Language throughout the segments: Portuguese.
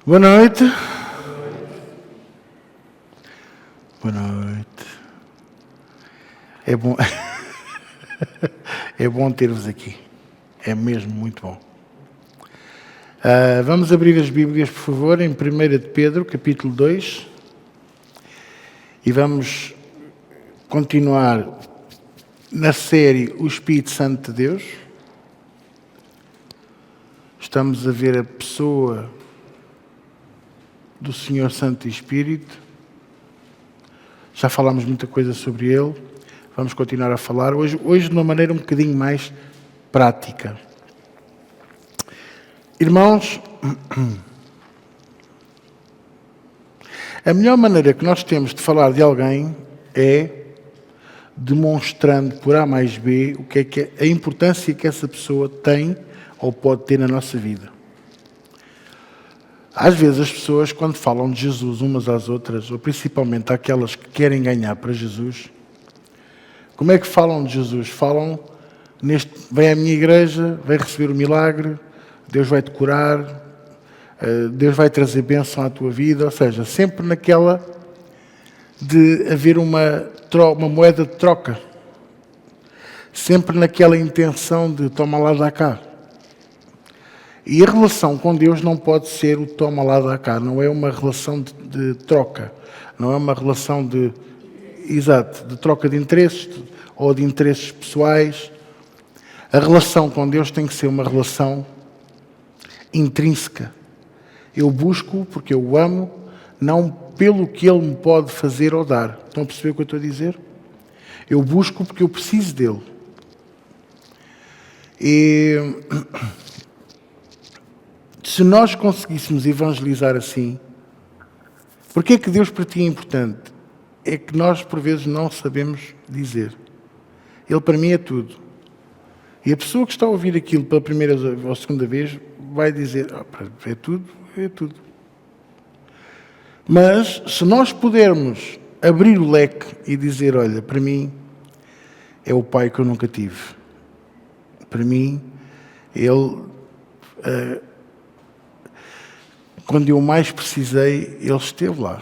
Boa noite. Boa noite. É bom, é bom ter-vos aqui. É mesmo muito bom. Vamos abrir as Bíblias, por favor, em 1 de Pedro, capítulo 2. E vamos continuar na série O Espírito Santo de Deus. Estamos a ver a pessoa do Senhor Santo Espírito. Já falámos muita coisa sobre ele. Vamos continuar a falar. Hoje de uma maneira um bocadinho mais prática. Irmãos, a melhor maneira que nós temos de falar de alguém é demonstrando por A mais B o que é a importância que essa pessoa tem ou pode ter na nossa vida. Às vezes as pessoas, quando falam de Jesus umas às outras, ou principalmente aquelas que querem ganhar para Jesus, como é que falam de Jesus? Falam vem à minha igreja, vem receber o milagre, Deus vai te curar, Deus vai trazer bênção à tua vida, ou seja, sempre naquela de haver uma moeda de troca, sempre naquela intenção de toma lá, dá cá. E a relação com Deus não pode ser o toma lá, dá cá, não é uma relação de troca, não é uma relação de troca de interesses ou de interesses pessoais. A relação com Deus tem que ser uma relação intrínseca. Eu busco porque eu o amo, não pelo que Ele me pode fazer ou dar. Estão a perceber o que eu estou a dizer? Eu busco porque eu preciso dEle. E se nós conseguíssemos evangelizar assim, porque é que Deus para ti é importante? É que nós por vezes não sabemos dizer. Ele para mim é tudo. E a pessoa que está a ouvir aquilo pela primeira ou segunda vez vai dizer, é tudo, é tudo. Mas se nós pudermos abrir o leque e dizer, olha, para mim é o pai que eu nunca tive. Para mim, ele, quando eu mais precisei, ele esteve lá.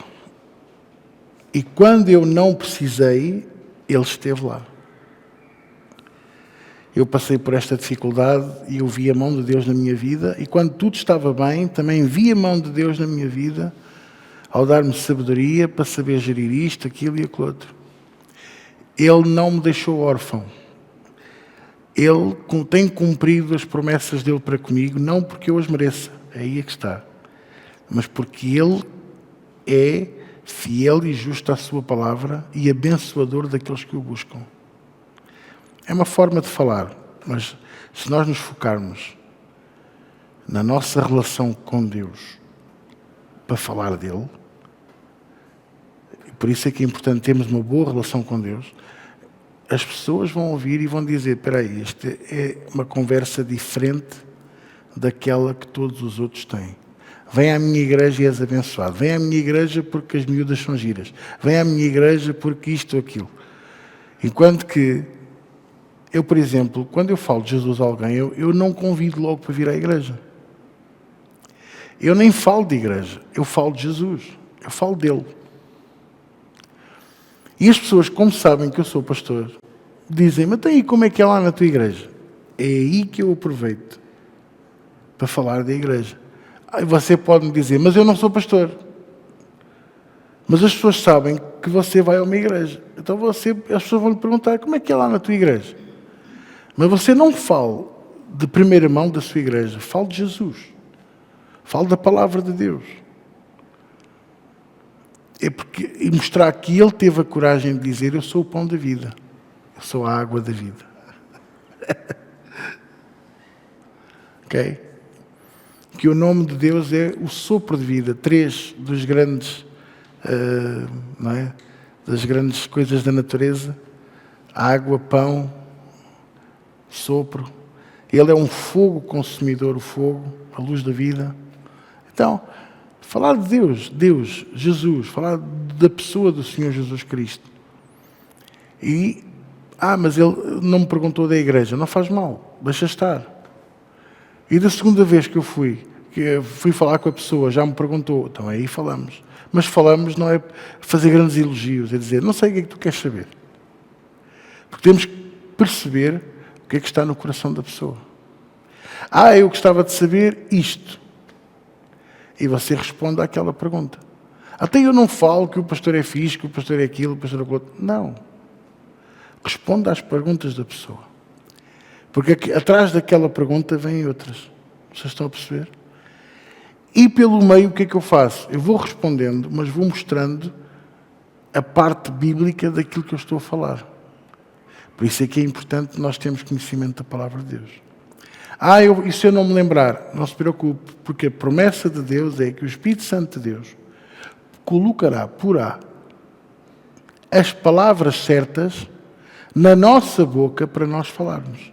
E quando eu não precisei, ele esteve lá. Eu passei por esta dificuldade e eu vi a mão de Deus na minha vida, e quando tudo estava bem, também vi a mão de Deus na minha vida, ao dar-me sabedoria para saber gerir isto, aquilo e aquilo outro. Ele não me deixou órfão. Ele tem cumprido as promessas dele para comigo, não porque eu as mereça, é aí que está, mas porque ele é fiel e justo à sua palavra e abençoador daqueles que o buscam. É uma forma de falar, mas se nós nos focarmos na nossa relação com Deus para falar dele, por isso é que é importante termos uma boa relação com Deus, as pessoas vão ouvir e vão dizer, espera aí, esta é uma conversa diferente daquela que todos os outros têm. Vem à minha igreja e és abençoado. Vem à minha igreja porque as miúdas são giras. Vem à minha igreja porque isto ou aquilo. Enquanto que eu, por exemplo, quando eu falo de Jesus a alguém, eu não convido logo para vir à igreja. Eu nem falo de igreja, eu falo de Jesus, eu falo dele. E as pessoas, como sabem que eu sou pastor, dizem, mas aí como é que é lá na tua igreja? É aí que eu aproveito para falar da igreja. Aí você pode me dizer, mas eu não sou pastor. Mas as pessoas sabem que você vai a uma igreja. Então as pessoas vão lhe perguntar, como é que é lá na tua igreja? Mas você não fala de primeira mão da sua igreja, fala de Jesus. Fala da palavra de Deus. E mostrar que ele teve a coragem de dizer, eu sou o pão da vida. Eu sou a água da vida. Ok? Que o nome de Deus é o sopro de vida. 3 dos grandes, não é? Das grandes coisas da natureza. Água, pão, sopro. Ele é um fogo consumidor, o fogo, a luz da vida. Então, falar de Deus, Jesus, falar da pessoa do Senhor Jesus Cristo. Mas ele não me perguntou da igreja. Não faz mal, deixa estar. E da segunda vez que eu fui, que fui falar com a pessoa, já me perguntou, então aí falamos. Mas falamos não é fazer grandes elogios, é dizer, não sei o que é que tu queres saber. Porque temos que perceber o que é que está no coração da pessoa. Eu gostava de saber isto. E você responde àquela pergunta. Até eu não falo que o pastor é fixe, que o pastor é aquilo, o pastor é aquilo. Não. Responda às perguntas da pessoa. Porque aqui, atrás daquela pergunta vêm outras. Vocês estão a perceber? E pelo meio, o que é que eu faço? Eu vou respondendo, mas vou mostrando a parte bíblica daquilo que eu estou a falar. Por isso é que é importante nós termos conhecimento da palavra de Deus. E se eu não me lembrar, não se preocupe, porque a promessa de Deus é que o Espírito Santo de Deus porá as palavras certas na nossa boca para nós falarmos.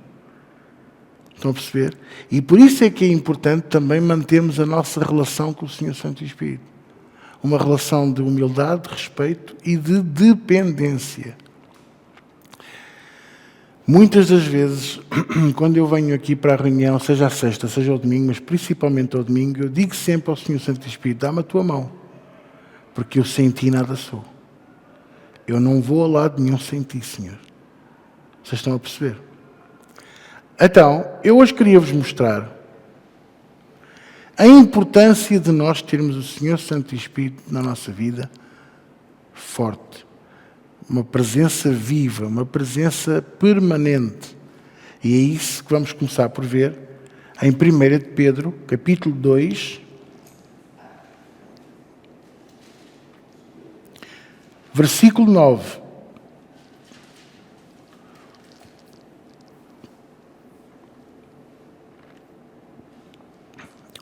Estão a perceber? E por isso é que é importante também mantermos a nossa relação com o Senhor Santo Espírito. Uma relação de humildade, de respeito e de dependência. Muitas das vezes, quando eu venho aqui para a reunião, seja à sexta, seja ao domingo, mas principalmente ao domingo, eu digo sempre ao Senhor Santo Espírito, dá-me a tua mão, porque eu sem ti nada sou. Eu não vou a lado nenhum sem ti, Senhor. Vocês estão a perceber? Então, eu hoje queria vos mostrar a importância de nós termos o Senhor Santo Espírito na nossa vida forte. Uma presença viva, uma presença permanente. E é isso que vamos começar por ver em 1 de Pedro, capítulo 2, versículo 9.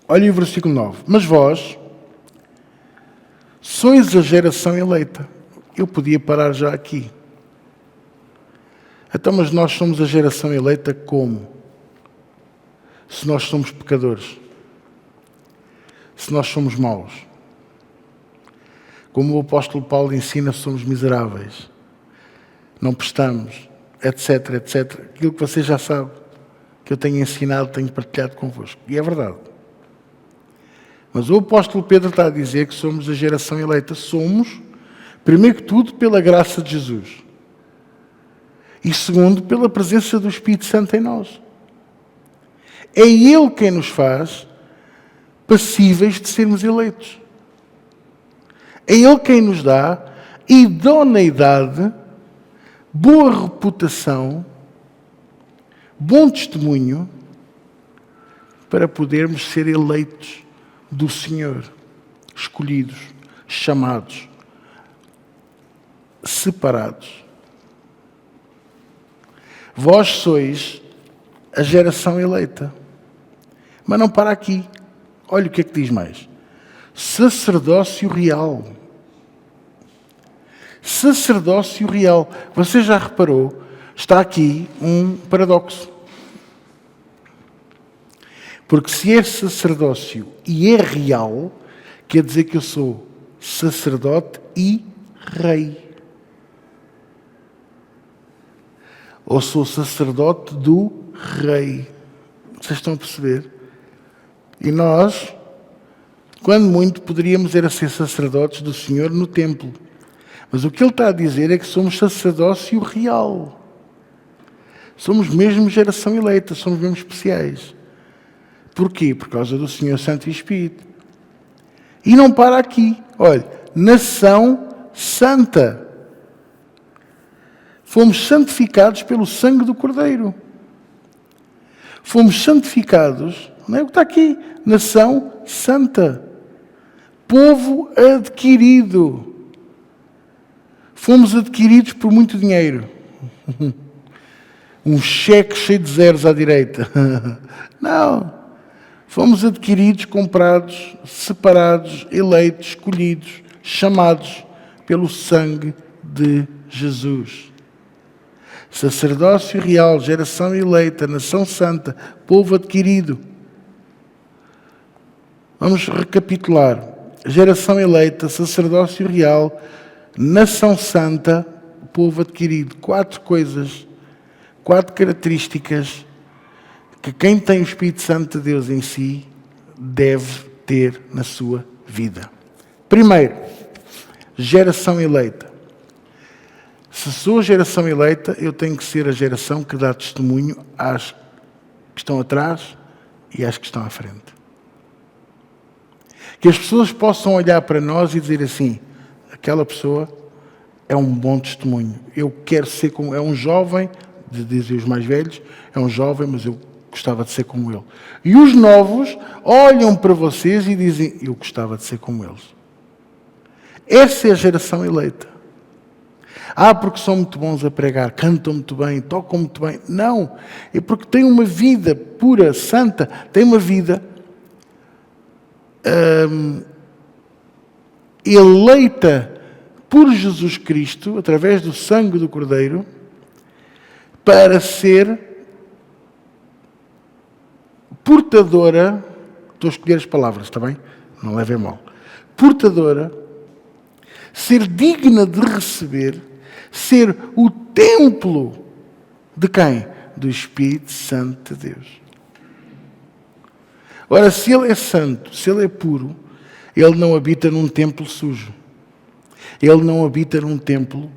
Olhem o versículo 9. Mas vós sois a geração eleita. Eu podia parar já aqui. Então, mas nós somos a geração eleita como? Se nós somos pecadores. Se nós somos maus. Como o apóstolo Paulo ensina, somos miseráveis. Não prestamos, etc, etc. Aquilo que você já sabe, que eu tenho ensinado, tenho partilhado convosco. E é verdade. Mas o apóstolo Pedro está a dizer que somos a geração eleita. Somos, primeiro que tudo, pela graça de Jesus. E segundo, pela presença do Espírito Santo em nós. É Ele quem nos faz passíveis de sermos eleitos. É Ele quem nos dá idoneidade, boa reputação, bom testemunho, para podermos ser eleitos do Senhor, escolhidos, chamados, separados. Vós sois a geração eleita. Mas não para aqui. Olha o que é que diz mais. Sacerdócio real. Sacerdócio real. Você já reparou? Está aqui um paradoxo. Porque se é sacerdócio e é real, quer dizer que eu sou sacerdote e rei. Ou sou sacerdote do rei. Vocês estão a perceber? E nós, quando muito, poderíamos era ser sacerdotes do Senhor no templo. Mas o que ele está a dizer é que somos sacerdócio real. Somos mesmo geração eleita, somos mesmo especiais. Porquê? Por causa do Senhor Santo Espírito. E não para aqui. Olha, nação santa. Fomos santificados pelo sangue do Cordeiro. Fomos santificados, não é o que está aqui, nação santa. Povo adquirido. Fomos adquiridos por muito dinheiro. Um cheque cheio de zeros à direita. Não. Fomos adquiridos, comprados, separados, eleitos, escolhidos, chamados pelo sangue de Jesus. Sacerdócio real, geração eleita, nação santa, povo adquirido. Vamos recapitular. Geração eleita, sacerdócio real, nação santa, povo adquirido. 4 coisas, 4 características que quem tem o Espírito Santo de Deus em si deve ter na sua vida. Primeiro, geração eleita. Se sou a geração eleita, eu tenho que ser a geração que dá testemunho às que estão atrás e às que estão à frente. Que as pessoas possam olhar para nós e dizer assim, aquela pessoa é um bom testemunho. Eu quero ser como... É um jovem, dizem os mais velhos, é um jovem, mas eu gostava de ser como ele. E os novos olham para vocês e dizem, eu gostava de ser como eles. Essa é a geração eleita. Porque são muito bons a pregar, cantam muito bem, tocam muito bem. Não, é porque têm uma vida pura, santa, têm uma vida eleita por Jesus Cristo, através do sangue do Cordeiro, para ser portadora, estou a escolher as palavras, está bem? Não levem mal. Portadora, ser digna de receber, ser o templo de quem? Do Espírito Santo de Deus. Ora, se Ele é santo, se Ele é puro, Ele não habita num templo sujo. Ele não habita num templo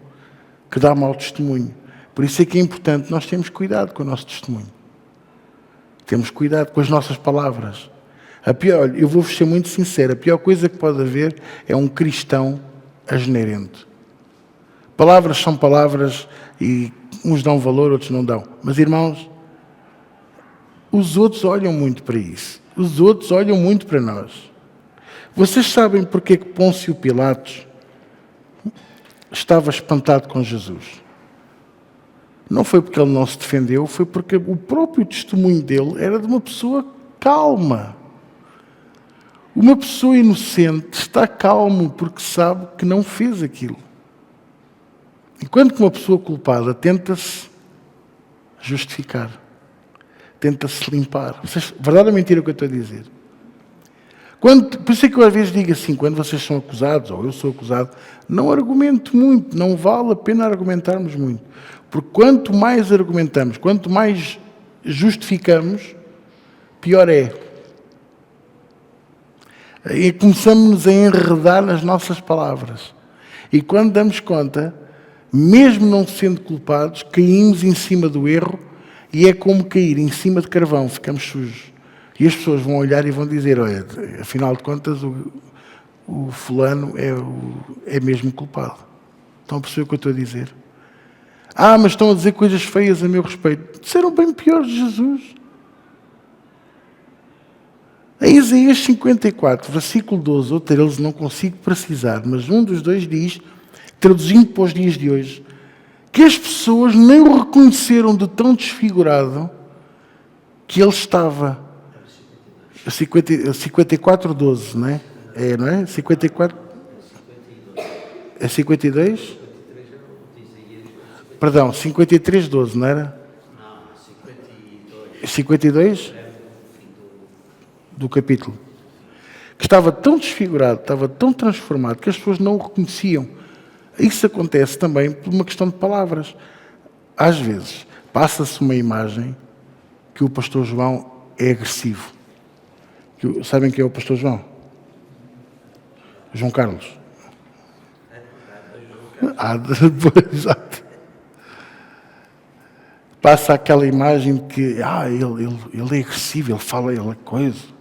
que dá mau testemunho. Por isso é que é importante nós termos cuidado com o nosso testemunho. Temos cuidado com as nossas palavras. Olha, eu vou-vos ser muito sincero, a pior coisa que pode haver é um cristão asneirento. Palavras são palavras e uns dão valor, outros não dão. Mas, irmãos, os outros olham muito para isso. Os outros olham muito para nós. Vocês sabem porque que Pôncio Pilatos estava espantado com Jesus? Não foi porque ele não se defendeu, foi porque o próprio testemunho dele era de uma pessoa calma. Uma pessoa inocente está calmo porque sabe que não fez aquilo. Enquanto que uma pessoa culpada tenta-se justificar, tenta-se limpar. Verdade ou mentira o que eu estou a dizer? Por isso é que eu às vezes digo assim, quando vocês são acusados, ou eu sou acusado, não argumento muito, não vale a pena argumentarmos muito. Porque quanto mais argumentamos, quanto mais justificamos, pior é. E começamos a enredar nas nossas palavras. E quando damos conta, mesmo não sendo culpados, caímos em cima do erro e é como cair em cima de carvão, ficamos sujos. E as pessoas vão olhar e vão dizer, olha, afinal de contas, o fulano é mesmo culpado. Estão a perceber o que eu estou a dizer? Mas estão a dizer coisas feias a meu respeito. Disseram bem piores de Jesus. Em Isaías 54, versículo 12, ou deles não consigo precisar, mas um dos dois diz, traduzindo para os dias de hoje, que as pessoas nem o reconheceram de tão desfigurado que ele estava. 54, 12, não é? Não é? 54? É 52? Perdão, 53, 12, não era? Não, 52. 52? Do capítulo. Que estava tão desfigurado, estava tão transformado, que as pessoas não o reconheciam. Isso acontece também por uma questão de palavras. Às vezes, passa-se uma imagem que o pastor João é agressivo. Sabem quem é o pastor João? João Carlos. Exato. Passa aquela imagem de que ele é agressivo, ele fala, ele é coisa.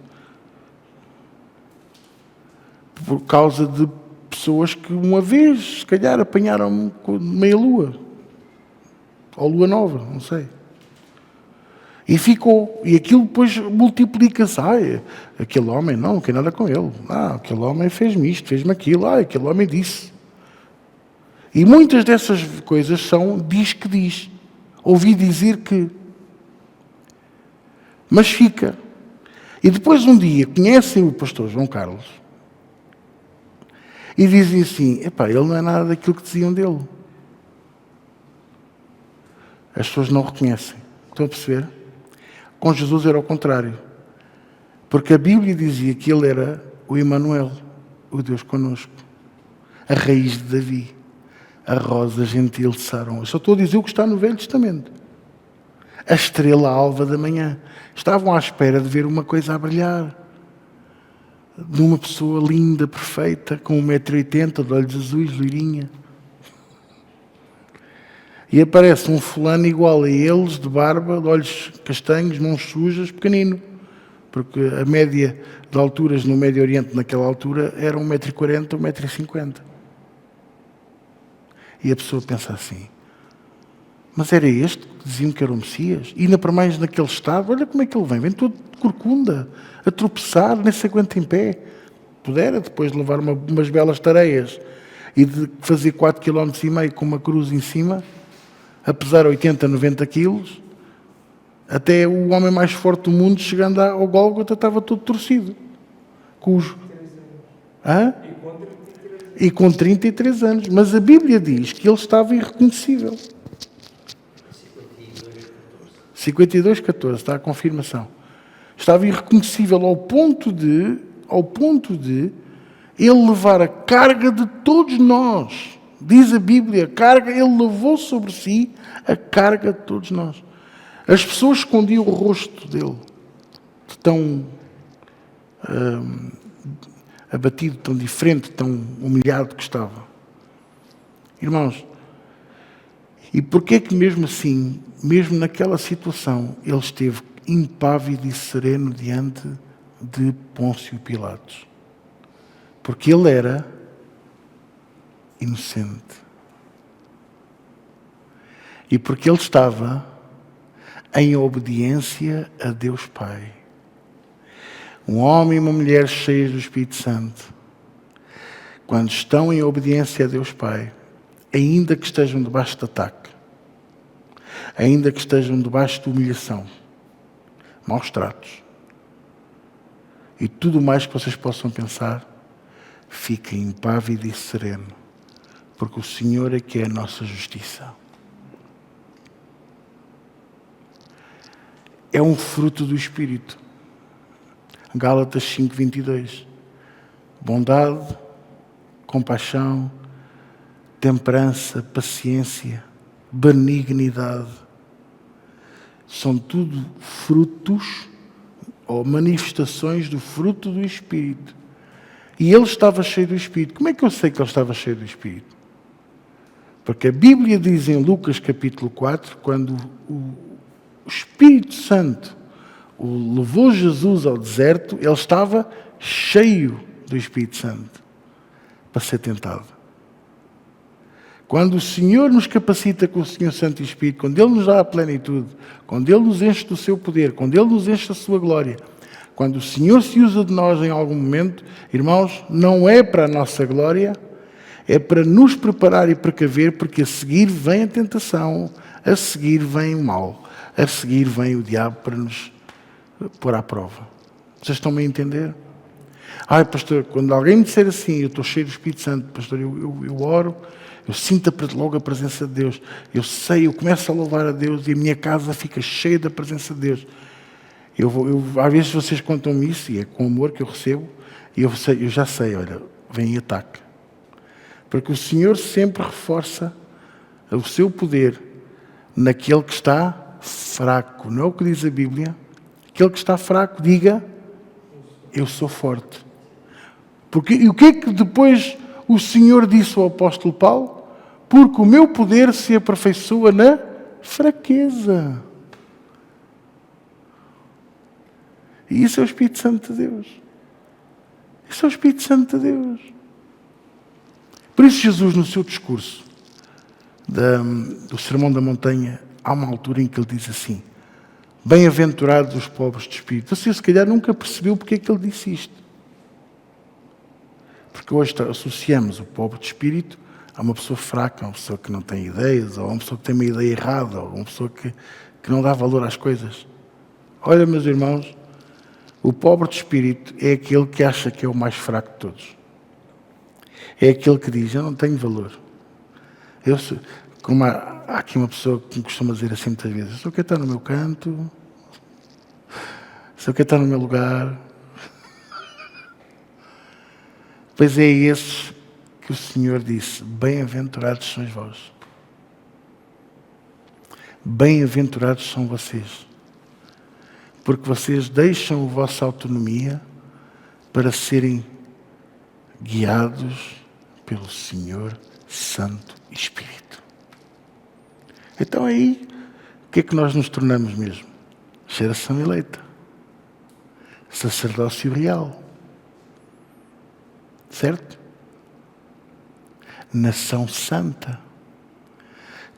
Por causa de pessoas que uma vez, se calhar, apanharam meia-lua. Ou lua nova, não sei. E ficou. E aquilo depois multiplica-se. Aquele homem, não tem nada com ele. Aquele homem fez-me isto, fez-me aquilo. Aquele homem disse. E muitas dessas coisas são diz que diz. Ouvi dizer que. Mas fica. E depois um dia conhecem o pastor João Carlos e dizem assim, ele não é nada daquilo que diziam dele. As pessoas não reconhecem. Estão a perceber? Com Jesus era o contrário. Porque a Bíblia dizia que ele era o Emanuel, o Deus connosco. A raiz de Davi. A rosa gentil de Sarão. Eu só estou a dizer o que está no Velho Testamento. A estrela alva da manhã. Estavam à espera de ver uma coisa a brilhar. de uma pessoa linda, perfeita, com 1,80 m, de olhos azuis, loirinha. E aparece um fulano igual a eles, de barba, de olhos castanhos, mãos sujas, pequenino. Porque a média de alturas no Médio Oriente, naquela altura, era 1,40 m, 1,50 m. E a pessoa pensa assim, mas era este que diziam que era o Messias? E ainda para mais naquele estado, olha como é que ele vem todo de corcunda, a tropeçar, nem se aguenta em pé. Pudera depois de levar umas belas tareias e de fazer 4,5 km com uma cruz em cima, a pesar 80, 90 quilos, até o homem mais forte do mundo, chegando ao Gólgota, estava todo torcido. E com 33 anos. Mas a Bíblia diz que ele estava irreconhecível. 52,14, está a confirmação. Estava irreconhecível ao ponto de ele levar a carga de todos nós. Diz a Bíblia, ele levou sobre si a carga de todos nós. As pessoas escondiam o rosto dele, de tão abatido, tão diferente, tão humilhado que estava. Irmãos, e porquê que mesmo assim, mesmo naquela situação, ele esteve impávido e sereno diante de Pôncio Pilatos? Porque ele era inocente. E porque ele estava em obediência a Deus Pai. Um homem e uma mulher cheios do Espírito Santo, quando estão em obediência a Deus Pai, ainda que estejam debaixo de ataque, ainda que estejam debaixo de humilhação, maus tratos, e tudo mais que vocês possam pensar, fiquem impávido e sereno, porque o Senhor é que é a nossa justiça. É um fruto do Espírito. Gálatas 5:22. Bondade, compaixão, temperança, paciência, benignidade. São tudo frutos ou manifestações do fruto do Espírito. E ele estava cheio do Espírito. Como é que eu sei que ele estava cheio do Espírito? Porque a Bíblia diz em Lucas capítulo 4, quando o Espírito Santo o levou Jesus ao deserto, ele estava cheio do Espírito Santo para ser tentado. Quando o Senhor nos capacita com o Senhor Santo e Espírito, quando Ele nos dá a plenitude, quando Ele nos enche do seu poder, quando Ele nos enche da sua glória, quando o Senhor se usa de nós em algum momento, irmãos, não é para a nossa glória, é para nos preparar e precaver, porque a seguir vem a tentação, a seguir vem o mal, a seguir vem o diabo para nos pôr à prova. Vocês estão-me a entender? Ai, pastor, quando alguém me disser assim, eu estou cheio do Espírito Santo, pastor, eu oro, eu sinto logo a presença de Deus, eu começo a louvar a Deus e a minha casa fica cheia da presença de Deus. Às vezes vocês contam-me isso, e é com amor que eu recebo, e eu já sei, olha, vem ataque. Porque o Senhor sempre reforça o seu poder naquele que está fraco. Não é o que diz a Bíblia? Aquele que está fraco, diga, eu sou forte. E o que é que depois o Senhor disse ao apóstolo Paulo? Porque o meu poder se aperfeiçoa na fraqueza. E isso é o Espírito Santo de Deus. Isso é o Espírito Santo de Deus. Por isso Jesus, no seu discurso do Sermão da Montanha, há uma altura em que ele diz assim, bem-aventurados os pobres de espírito. Você se calhar nunca percebeu porque é que ele disse isto. Porque hoje associamos o pobre de espírito a uma pessoa fraca, a uma pessoa que não tem ideias, ou a uma pessoa que tem uma ideia errada, ou a uma pessoa que não dá valor às coisas. Olha, meus irmãos, o pobre de espírito é aquele que acha que é o mais fraco de todos. É aquele que diz, eu não tenho valor. Como há aqui uma pessoa que me costuma dizer assim muitas vezes, eu só quero estar no meu canto, só quero estar no meu lugar. Pois é esses que o Senhor disse, bem-aventurados sois vós. Bem-aventurados são vocês. Porque vocês deixam a vossa autonomia para serem guiados pelo Senhor Santo Espírito. Então aí, o que é que nós nos tornamos mesmo? Geração eleita. Sacerdócio real. Certo? Nação santa.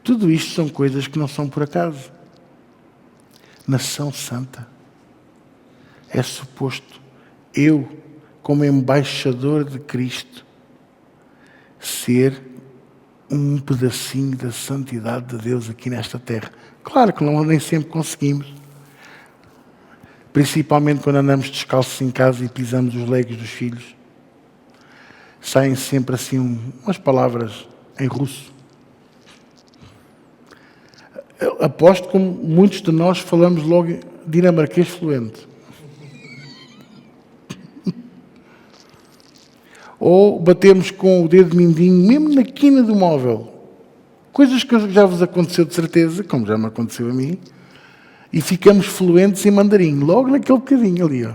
Tudo isto são coisas que não são por acaso. Nação santa. É suposto eu, como embaixador de Cristo, ser um pedacinho da santidade de Deus aqui nesta terra. Claro que nem sempre conseguimos. Principalmente quando andamos descalços em casa e pisamos os legos dos filhos. Saem sempre assim umas palavras em russo. Eu aposto que muitos de nós falamos logo dinamarquês fluente. Ou batemos com o dedo mindinho mesmo na quina do móvel. Coisas que já vos aconteceu de certeza, como já me aconteceu a mim, e ficamos fluentes em mandarim, logo naquele bocadinho ali. Ó.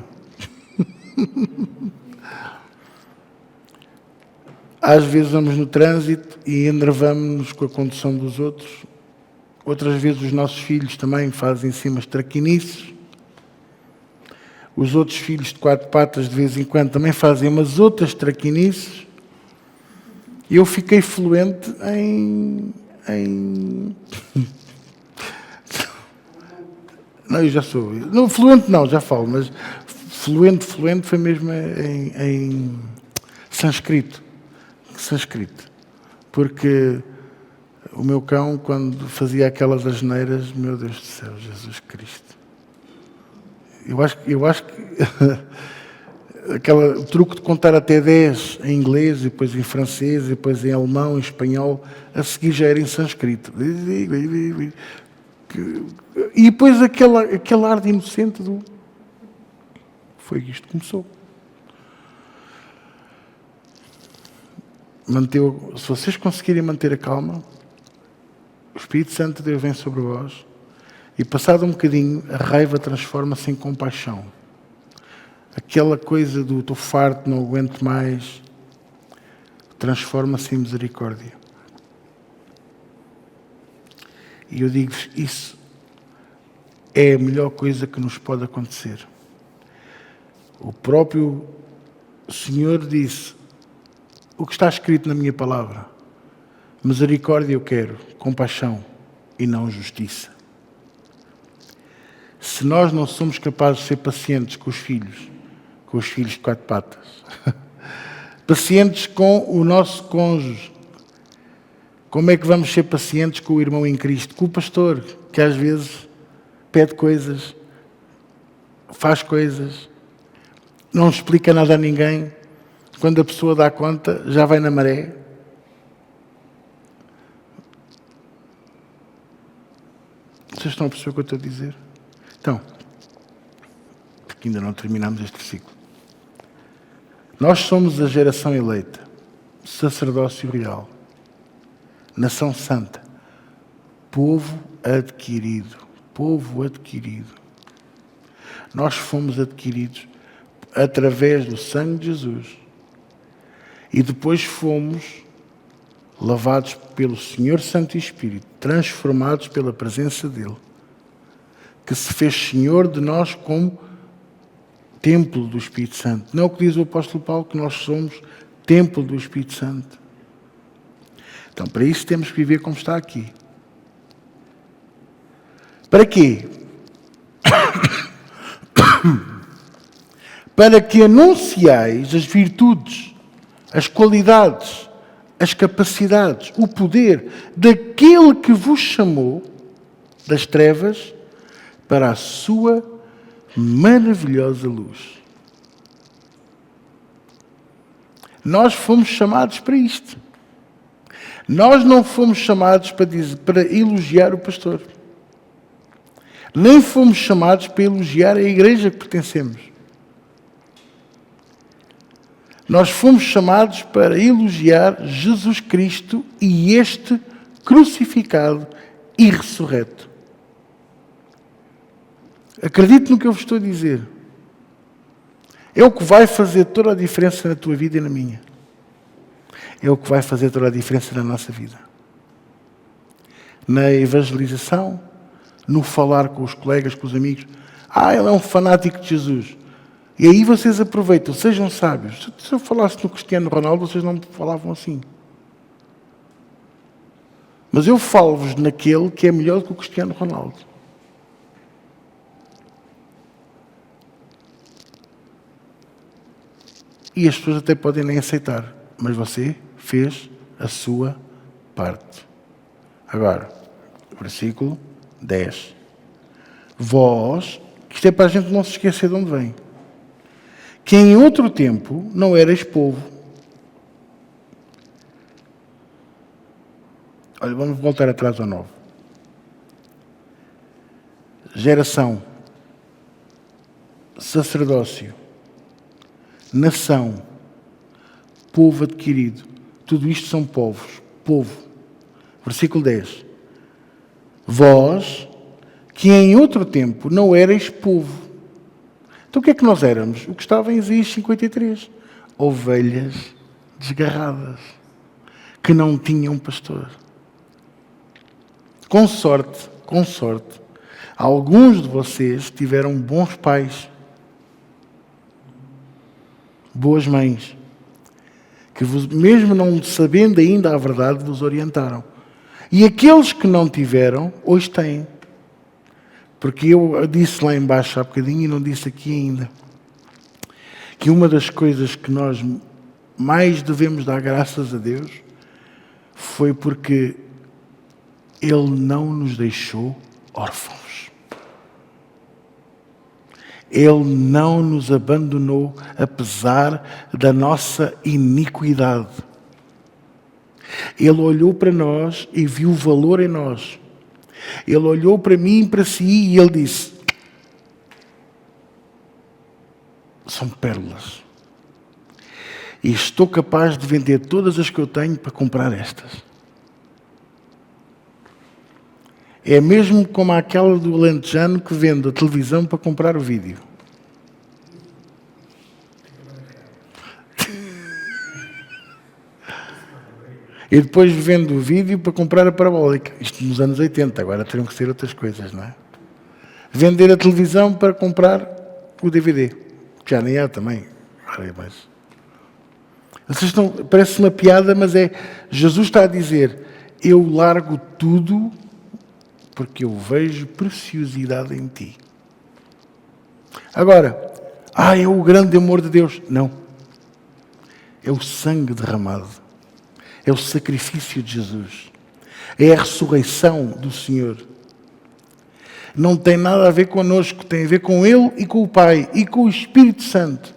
Às vezes vamos no trânsito e enervamos-nos com a condução dos outros. Outras vezes os nossos filhos também fazem em cima as traquinices. Os outros filhos de 4 patas de vez em quando também fazem umas outras traquinices. E eu fiquei fluente em... Não, eu já sou. Não, fluente não, já falo, mas fluente foi mesmo em sânscrito. Porque o meu cão, quando fazia aquelas asneiras, meu Deus do céu, Jesus Cristo. Eu acho que o truque de contar até 10 em inglês, e depois em francês, e depois em alemão, em espanhol, a seguir já era em sânscrito. E depois aquele ar de inocente do... Foi isto que começou. Se vocês conseguirem manter a calma, o Espírito Santo de Deus vem sobre vós e, passado um bocadinho, a raiva transforma-se em compaixão. Aquela coisa do estou farto, não aguento mais, transforma-se em misericórdia. E eu digo-vos, isso é a melhor coisa que nos pode acontecer. O próprio Senhor disse, o que está escrito na minha palavra, misericórdia eu quero, compaixão e não justiça. Se nós não somos capazes de ser pacientes com os filhos de 4 patas, pacientes com o nosso cônjuge, como é que vamos ser pacientes com o irmão em Cristo? Com o pastor, que às vezes pede coisas, faz coisas, não explica nada a ninguém. Quando a pessoa dá conta, já vai na maré. Vocês estão a perceber o que eu estou a dizer? Então, porque ainda não terminamos este versículo. Nós somos a geração eleita, sacerdócio real, nação santa, povo adquirido. Povo adquirido. Nós fomos adquiridos através do sangue de Jesus. E depois fomos lavados pelo Senhor Santo Espírito, transformados pela presença dEle, que se fez Senhor de nós como templo do Espírito Santo. Não é o que diz o apóstolo Paulo, que nós somos templo do Espírito Santo. Então, para isso temos que viver como está aqui. Para quê? Para que anunciais as virtudes, as qualidades, as capacidades, o poder daquele que vos chamou das trevas para a sua maravilhosa luz. Nós fomos chamados para isto. Nós não fomos chamados para elogiar o pastor. Nem fomos chamados para elogiar a igreja que pertencemos. Nós fomos chamados para elogiar Jesus Cristo e este crucificado e ressurreto. Acredite no que eu vos estou a dizer. É o que vai fazer toda a diferença na tua vida e na minha. É o que vai fazer toda a diferença na nossa vida. Na evangelização, no falar com os colegas, com os amigos. Ele é um fanático de Jesus. E aí vocês aproveitam, sejam sábios. Se eu falasse no Cristiano Ronaldo, vocês não me falavam assim. Mas eu falo-vos naquele que é melhor do que o Cristiano Ronaldo. E as pessoas até podem nem aceitar. Mas você fez a sua parte. Agora, versículo 10. Vós, isto é para a gente não se esquecer de onde vem. Que em outro tempo não erais povo. Olha, vamos voltar atrás ao 9. Geração, sacerdócio, nação, povo adquirido. Tudo isto são povos. Povo. Versículo 10. Vós, que em outro tempo não erais povo. Então o que é que nós éramos? O que estava em Isaías 53. Ovelhas desgarradas, que não tinham pastor. Com sorte, alguns de vocês tiveram bons pais, boas mães, que mesmo não sabendo ainda a verdade, vos orientaram. E aqueles que não tiveram, hoje têm. Porque eu disse lá embaixo há bocadinho e não disse aqui ainda, que uma das coisas que nós mais devemos dar graças a Deus foi porque Ele não nos deixou órfãos. Ele não nos abandonou apesar da nossa iniquidade. Ele olhou para nós e viu o valor em nós. Ele olhou para mim e para si e Ele disse: são pérolas. E estou capaz de vender todas as que eu tenho para comprar estas. É mesmo como aquela do alentejano que vende a televisão para comprar o vídeo. E depois vende o vídeo para comprar a parabólica. Isto nos anos 80, agora teriam que ser outras coisas, não é? Vender a televisão para comprar o DVD. Que já nem há também. Mas vocês estão, parece uma piada, mas é... Jesus está a dizer: eu largo tudo porque eu vejo preciosidade em ti. Agora, é o grande amor de Deus. Não. É o sangue derramado. É o sacrifício de Jesus. É a ressurreição do Senhor. Não tem nada a ver connosco, tem a ver com Ele e com o Pai e com o Espírito Santo.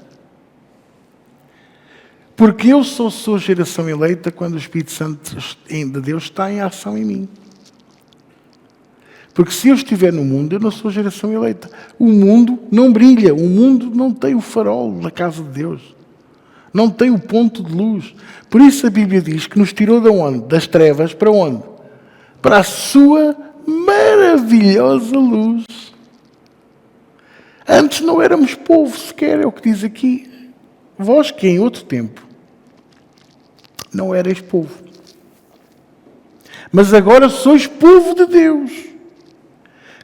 Porque eu sou geração eleita quando o Espírito Santo de Deus está em ação em mim. Porque se eu estiver no mundo, eu não sou geração eleita. O mundo não brilha, o mundo não tem o farol da casa de Deus. Não tem o ponto de luz. Por isso a Bíblia diz que nos tirou de onde? Das trevas para onde? Para a sua maravilhosa luz. Antes não éramos povo sequer, é o que diz aqui. Vós que em outro tempo não erais povo. Mas agora sois povo de Deus,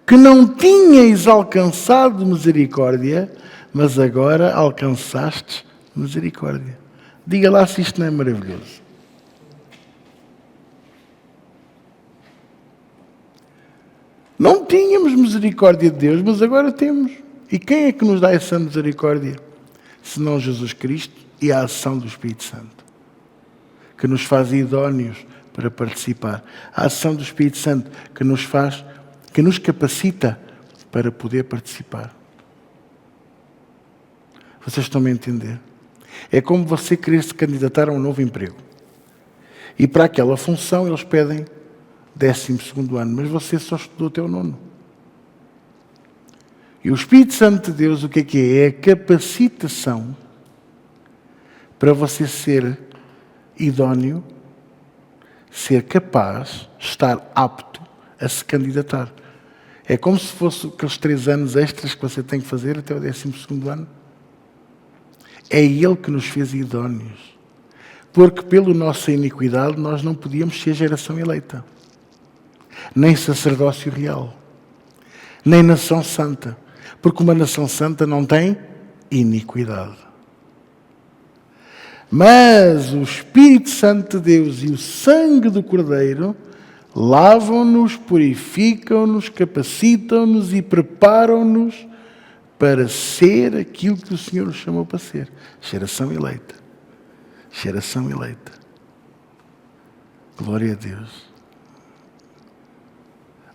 que não tinhais alcançado misericórdia, mas agora alcançastes misericórdia. Diga lá se isto não é maravilhoso. Não tínhamos misericórdia de Deus, mas agora temos. E quem é que nos dá essa misericórdia? Senão Jesus Cristo e a ação do Espírito Santo, que nos faz idóneos para participar. A ação do Espírito Santo que nos capacita para poder participar. Vocês estão-me a entender? É como você querer se candidatar a um novo emprego. E para aquela função eles pedem 12º ano, mas você só estudou até o 9º. E o Espírito Santo de Deus, o que é? É a capacitação para você ser idóneo, ser capaz, estar apto a se candidatar. É como se fosse aqueles 3 anos extras que você tem que fazer até o 12º ano. É Ele que nos fez idóneos. Porque pela nossa iniquidade nós não podíamos ser geração eleita. Nem sacerdócio real. Nem nação santa. Porque uma nação santa não tem iniquidade. Mas o Espírito Santo de Deus e o sangue do Cordeiro lavam-nos, purificam-nos, capacitam-nos e preparam-nos para ser aquilo que o Senhor nos chamou para ser. Geração eleita. Geração eleita. Glória a Deus.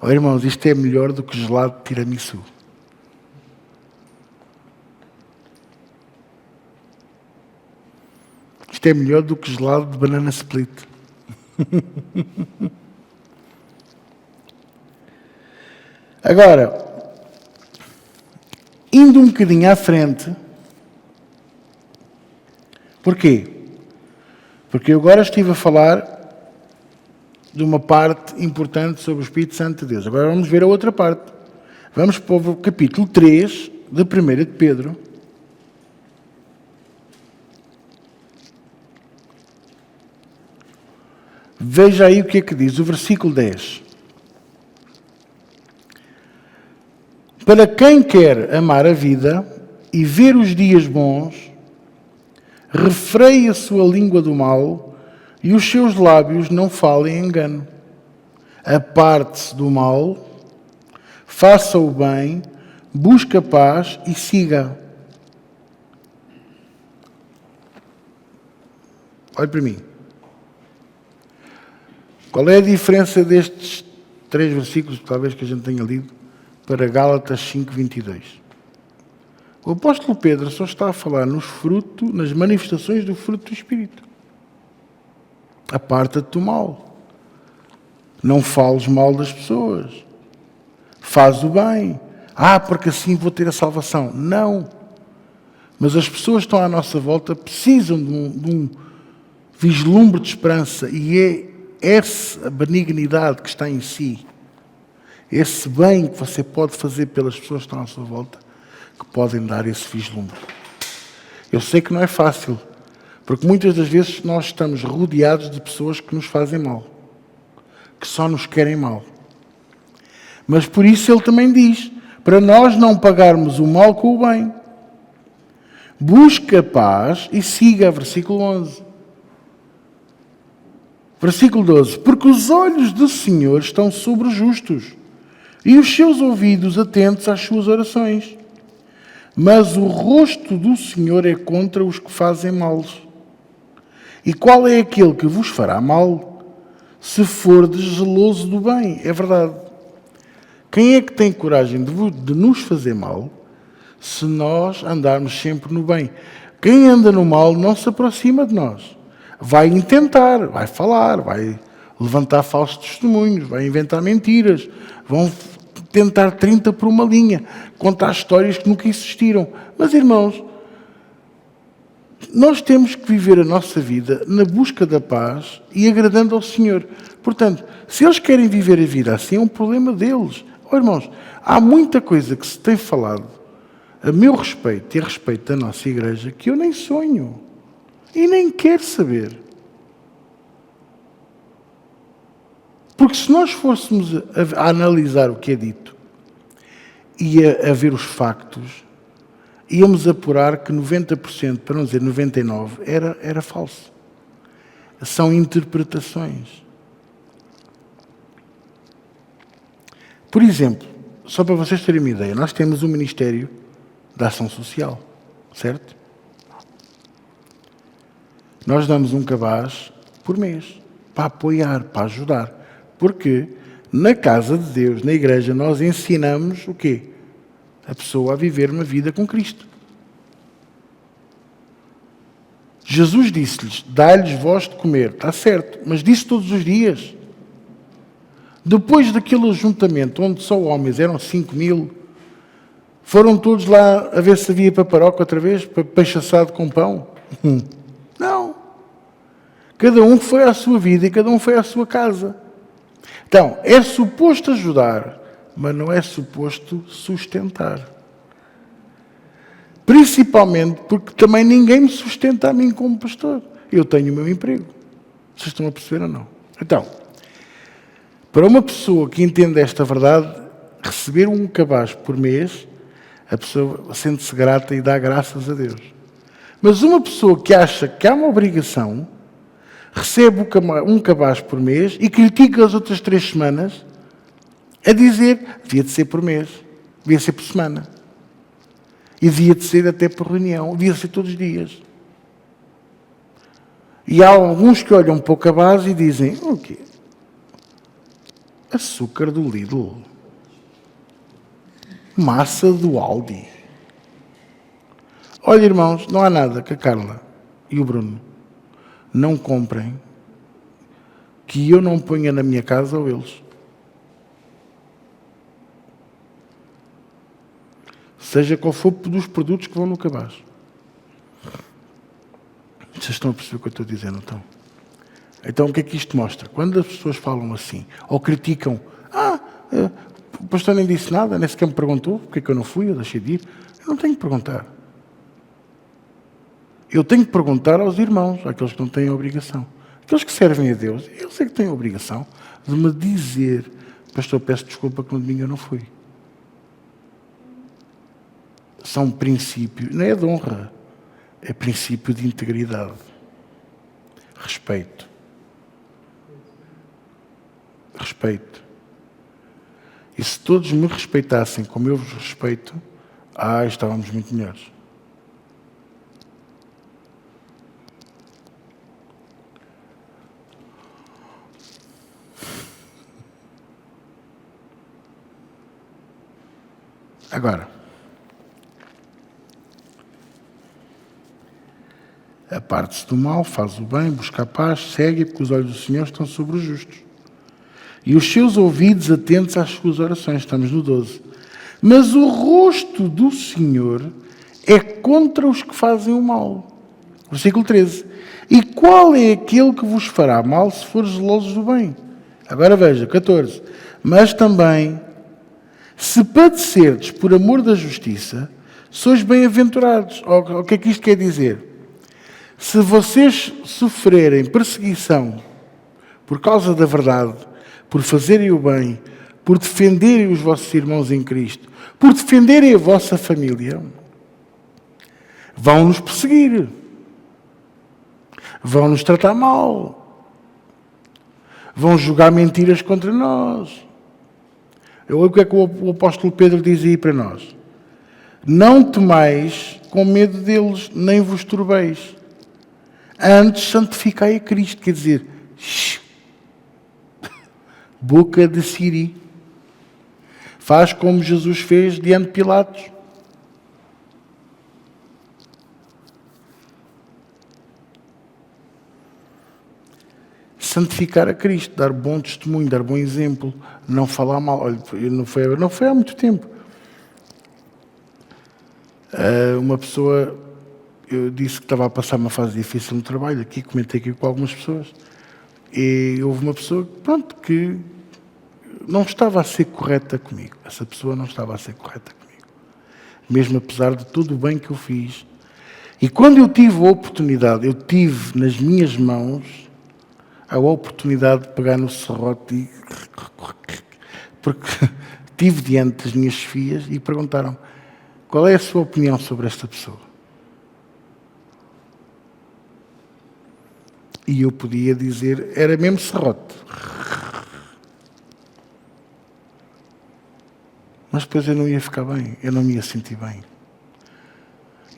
Oh, irmãos, isto é melhor do que gelado de tiramisu. Isto é melhor do que gelado de banana split. Agora, indo um bocadinho à frente, porquê? Porque eu agora estive a falar de uma parte importante sobre o Espírito Santo de Deus. Agora vamos ver a outra parte. Vamos para o capítulo 3 de 1 de Pedro. Veja aí o que é que diz o versículo 10. Para quem quer amar a vida e ver os dias bons, refreie a sua língua do mal e os seus lábios não falem engano. Aparte-se do mal, faça o bem, busque a paz e siga. Olhe para mim. Qual é a diferença destes 3 versículos, talvez que a gente tenha lido, para Gálatas 5:22? O apóstolo Pedro só está a falar nas manifestações do fruto do Espírito. Aparta-te do mal. Não fales mal das pessoas. Faz o bem. Porque assim vou ter a salvação. Não. Mas as pessoas que estão à nossa volta precisam de um vislumbre de esperança, e é essa benignidade que está em si, esse bem que você pode fazer pelas pessoas que estão à sua volta, que podem dar esse vislumbre. Eu sei que não é fácil, porque muitas das vezes nós estamos rodeados de pessoas que nos fazem mal, que só nos querem mal. Mas por isso ele também diz, para nós não pagarmos o mal com o bem. Busque a paz e siga, versículo 11. Versículo 12. Porque os olhos do Senhor estão sobre os justos e os seus ouvidos atentos às suas orações. Mas o rosto do Senhor é contra os que fazem mal. E qual é aquele que vos fará mal, se fordes zeloso do bem? É verdade. Quem é que tem coragem de nos fazer mal, se nós andarmos sempre no bem? Quem anda no mal não se aproxima de nós. Vai intentar, vai falar, vai levantar falsos testemunhos, vai inventar mentiras, vão tentar 30 por uma linha, contar histórias que nunca existiram. Mas, irmãos, nós temos que viver a nossa vida na busca da paz e agradando ao Senhor. Portanto, se eles querem viver a vida assim, é um problema deles. Irmãos, há muita coisa que se tem falado a meu respeito e a respeito da nossa igreja que eu nem sonho. E nem quero saber. Porque se nós fôssemos a analisar o que é dito e a ver os factos, íamos apurar que 90%, para não dizer 99%, era falso. São interpretações. Por exemplo, só para vocês terem uma ideia, nós temos um Ministério da Ação Social, certo? Nós damos um cabaz por mês para apoiar, para ajudar. Porque na casa de Deus, na igreja, nós ensinamos o quê? A pessoa a viver uma vida com Cristo. Jesus disse-lhes, dai-lhes vós de comer. Está certo, mas disse todos os dias. Depois daquele ajuntamento, onde só homens eram 5.000, foram todos lá a ver se havia paparoca outra vez, peixe assado com pão? Não. Cada um foi à sua vida e cada um foi à sua casa. Então, é suposto ajudar, mas não é suposto sustentar. Principalmente porque também ninguém me sustenta a mim como pastor. Eu tenho o meu emprego. Vocês estão a perceber ou não? Então, para uma pessoa que entende esta verdade, receber um cabaz por mês, a pessoa sente-se grata e dá graças a Deus. Mas uma pessoa que acha que há uma obrigação, recebe um cabaz por mês e critica as outras 3 semanas a dizer, devia de ser por mês, devia ser por semana. E devia de ser até por reunião, devia ser todos os dias. E há alguns que olham para o cabaz e dizem, o quê? Açúcar do Lidl. Massa do Aldi. Olha, irmãos, não há nada que a Carla e o Bruno não comprem que eu não ponha na minha casa ou eles. Seja qual for dos produtos que vão no cabaz. Vocês estão a perceber o que eu estou a dizer, não estão? Então, o que é que isto mostra? Quando as pessoas falam assim, ou criticam, o pastor nem disse nada, nem sequer me perguntou, porque é que eu não fui, eu deixei de ir. Eu não tenho que perguntar. Eu tenho que perguntar aos irmãos, àqueles que não têm a obrigação. Aqueles que servem a Deus, eles é que têm a obrigação de me dizer, pastor, peço desculpa que no domingo eu não fui. São princípios, não é de honra, é princípio de integridade. Respeito. Respeito. E se todos me respeitassem como eu vos respeito, estávamos muito melhores. Agora, aparte-se do mal, faz o bem, busca a paz, segue, porque os olhos do Senhor estão sobre os justos. E os seus ouvidos atentos às suas orações. Estamos no 12. Mas o rosto do Senhor é contra os que fazem o mal. Versículo 13. E qual é aquele que vos fará mal se for zelosos do bem? Agora veja, 14. Mas também, se padecerdes por amor da justiça, sois bem-aventurados. O que é que isto quer dizer? Se vocês sofrerem perseguição por causa da verdade, por fazerem o bem, por defenderem os vossos irmãos em Cristo, por defenderem a vossa família, vão-nos perseguir, vão-nos tratar mal, vão julgar mentiras contra nós. O que é que o apóstolo Pedro diz aí para nós? Não temais com medo deles, nem vos turbeis. Antes santificai a Cristo, quer dizer, boca de siri. Faz como Jesus fez diante de Pilatos. Santificar a Cristo, dar bom testemunho, dar bom exemplo, não falar mal. Olha, não foi há muito tempo. Uma pessoa, eu disse que estava a passar uma fase difícil no trabalho, aqui comentei aqui com algumas pessoas, e houve uma pessoa, que não estava a ser correta comigo. Essa pessoa não estava a ser correta comigo. Mesmo apesar de tudo o bem que eu fiz. E quando eu tive a oportunidade, eu tive nas minhas mãos a oportunidade de pegar no serrote e... Porque estive diante das minhas filhas e perguntaram qual é a sua opinião sobre esta pessoa. E eu podia dizer, era mesmo serrote. Mas depois eu não ia ficar bem, eu não me ia sentir bem.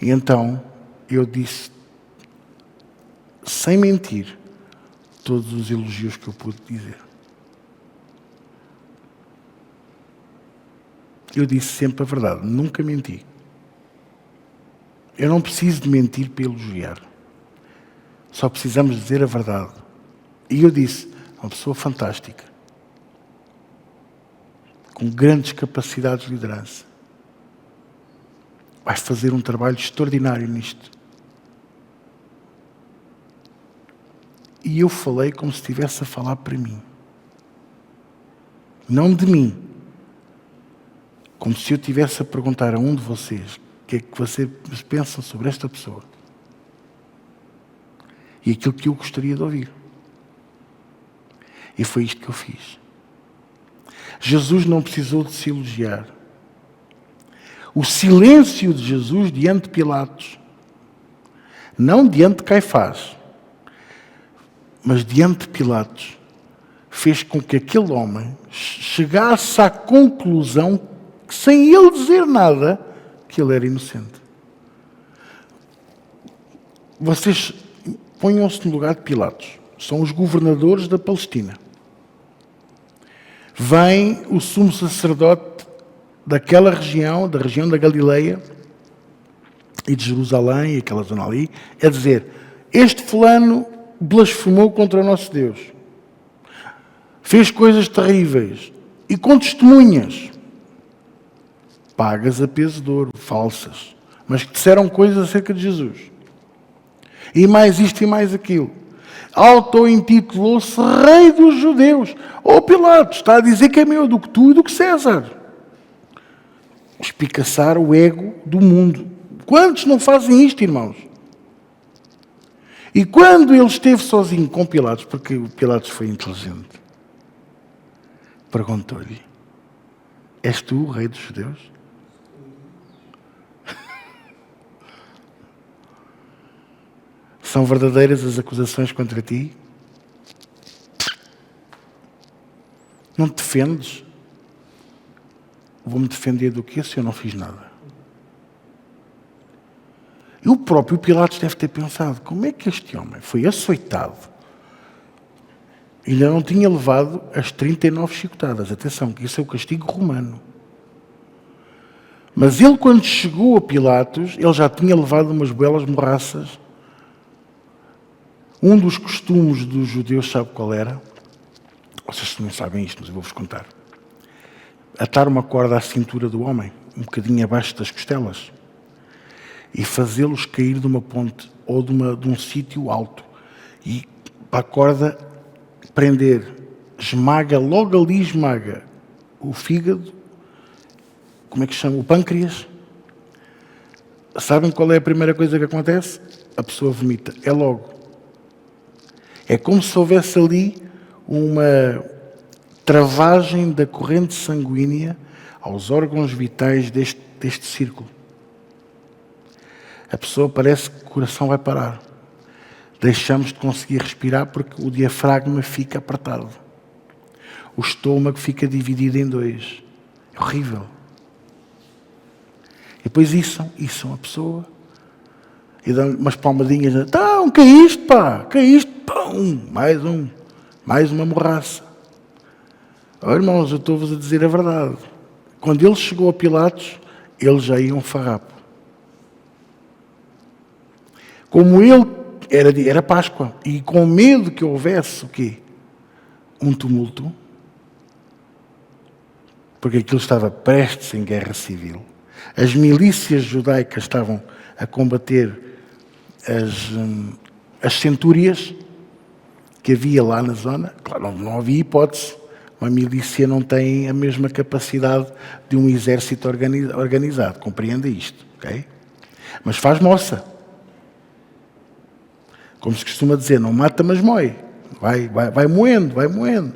E então eu disse, sem mentir, todos os elogios que eu pude dizer. Eu disse sempre a verdade, nunca menti. Eu não preciso de mentir para elogiar. Só precisamos dizer a verdade. E eu disse, uma pessoa fantástica, com grandes capacidades de liderança. Vai fazer um trabalho extraordinário nisto. E eu falei como se estivesse a falar para mim. Não de mim. Como se eu estivesse a perguntar a um de vocês, que é que vocês pensam sobre esta pessoa? E aquilo que eu gostaria de ouvir. E foi isto que eu fiz. Jesus não precisou de se elogiar. O silêncio de Jesus diante de Pilatos, não diante de Caifás, mas diante de Pilatos, fez com que aquele homem chegasse à conclusão, sem ele dizer nada, que ele era inocente. Vocês ponham-se no lugar de Pilatos. São os governadores da Palestina. Vem o sumo sacerdote daquela região, da região da Galileia e de Jerusalém, e aquela zona ali, a dizer: este fulano blasfemou contra o nosso Deus. Fez coisas terríveis. E com testemunhas. Pagas a peso de ouro, falsas. Mas que disseram coisas acerca de Jesus. E mais isto e mais aquilo. Auto-intitulou-se Rei dos Judeus. Pilatos está a dizer que é maior do que tu e do que César. Espicaçar o ego do mundo. Quantos não fazem isto, irmãos? E quando ele esteve sozinho com Pilatos, porque o Pilatos foi inteligente, perguntou-lhe: és tu o Rei dos Judeus? São verdadeiras as acusações contra ti? Não te defendes? Vou-me defender do quê se eu não fiz nada? E o próprio Pilatos deve ter pensado: como é que este homem foi açoitado? Ainda não tinha levado as 39 chicotadas. Atenção, que isso é o castigo romano. Mas ele, quando chegou a Pilatos, ele já tinha levado umas belas morraças. Um dos costumes dos judeus, sabe qual era? Vocês não sabem isto, mas eu vou-vos contar. Atar uma corda à cintura do homem, um bocadinho abaixo das costelas, e fazê-los cair de uma ponte ou de um sítio alto. E para a corda prender, esmaga, logo ali esmaga o fígado, como é que se chama? O pâncreas. Sabem qual é a primeira coisa que acontece? A pessoa vomita. É logo. É como se houvesse ali uma travagem da corrente sanguínea aos órgãos vitais deste círculo. A pessoa parece que o coração vai parar. Deixamos de conseguir respirar porque o diafragma fica apertado. O estômago fica dividido em dois. É horrível. E depois içam a pessoa e dão umas palmadinhas. Então, que é isto, pá? Que é isto? Pum! Mais uma morraça. Oh, irmãos, eu estou-vos a dizer a verdade. Quando ele chegou a Pilatos, ele já ia um farrapo. Como ele era Páscoa, e com medo que houvesse o quê? Um tumulto, porque aquilo estava prestes em guerra civil. As milícias judaicas estavam a combater as centúrias que havia lá na zona. Claro, não havia hipótese. Uma milícia não tem a mesma capacidade de um exército organizado. Compreenda isto, ok? Mas faz moça. Como se costuma dizer, não mata, mas mói. Vai moendo, vai moendo.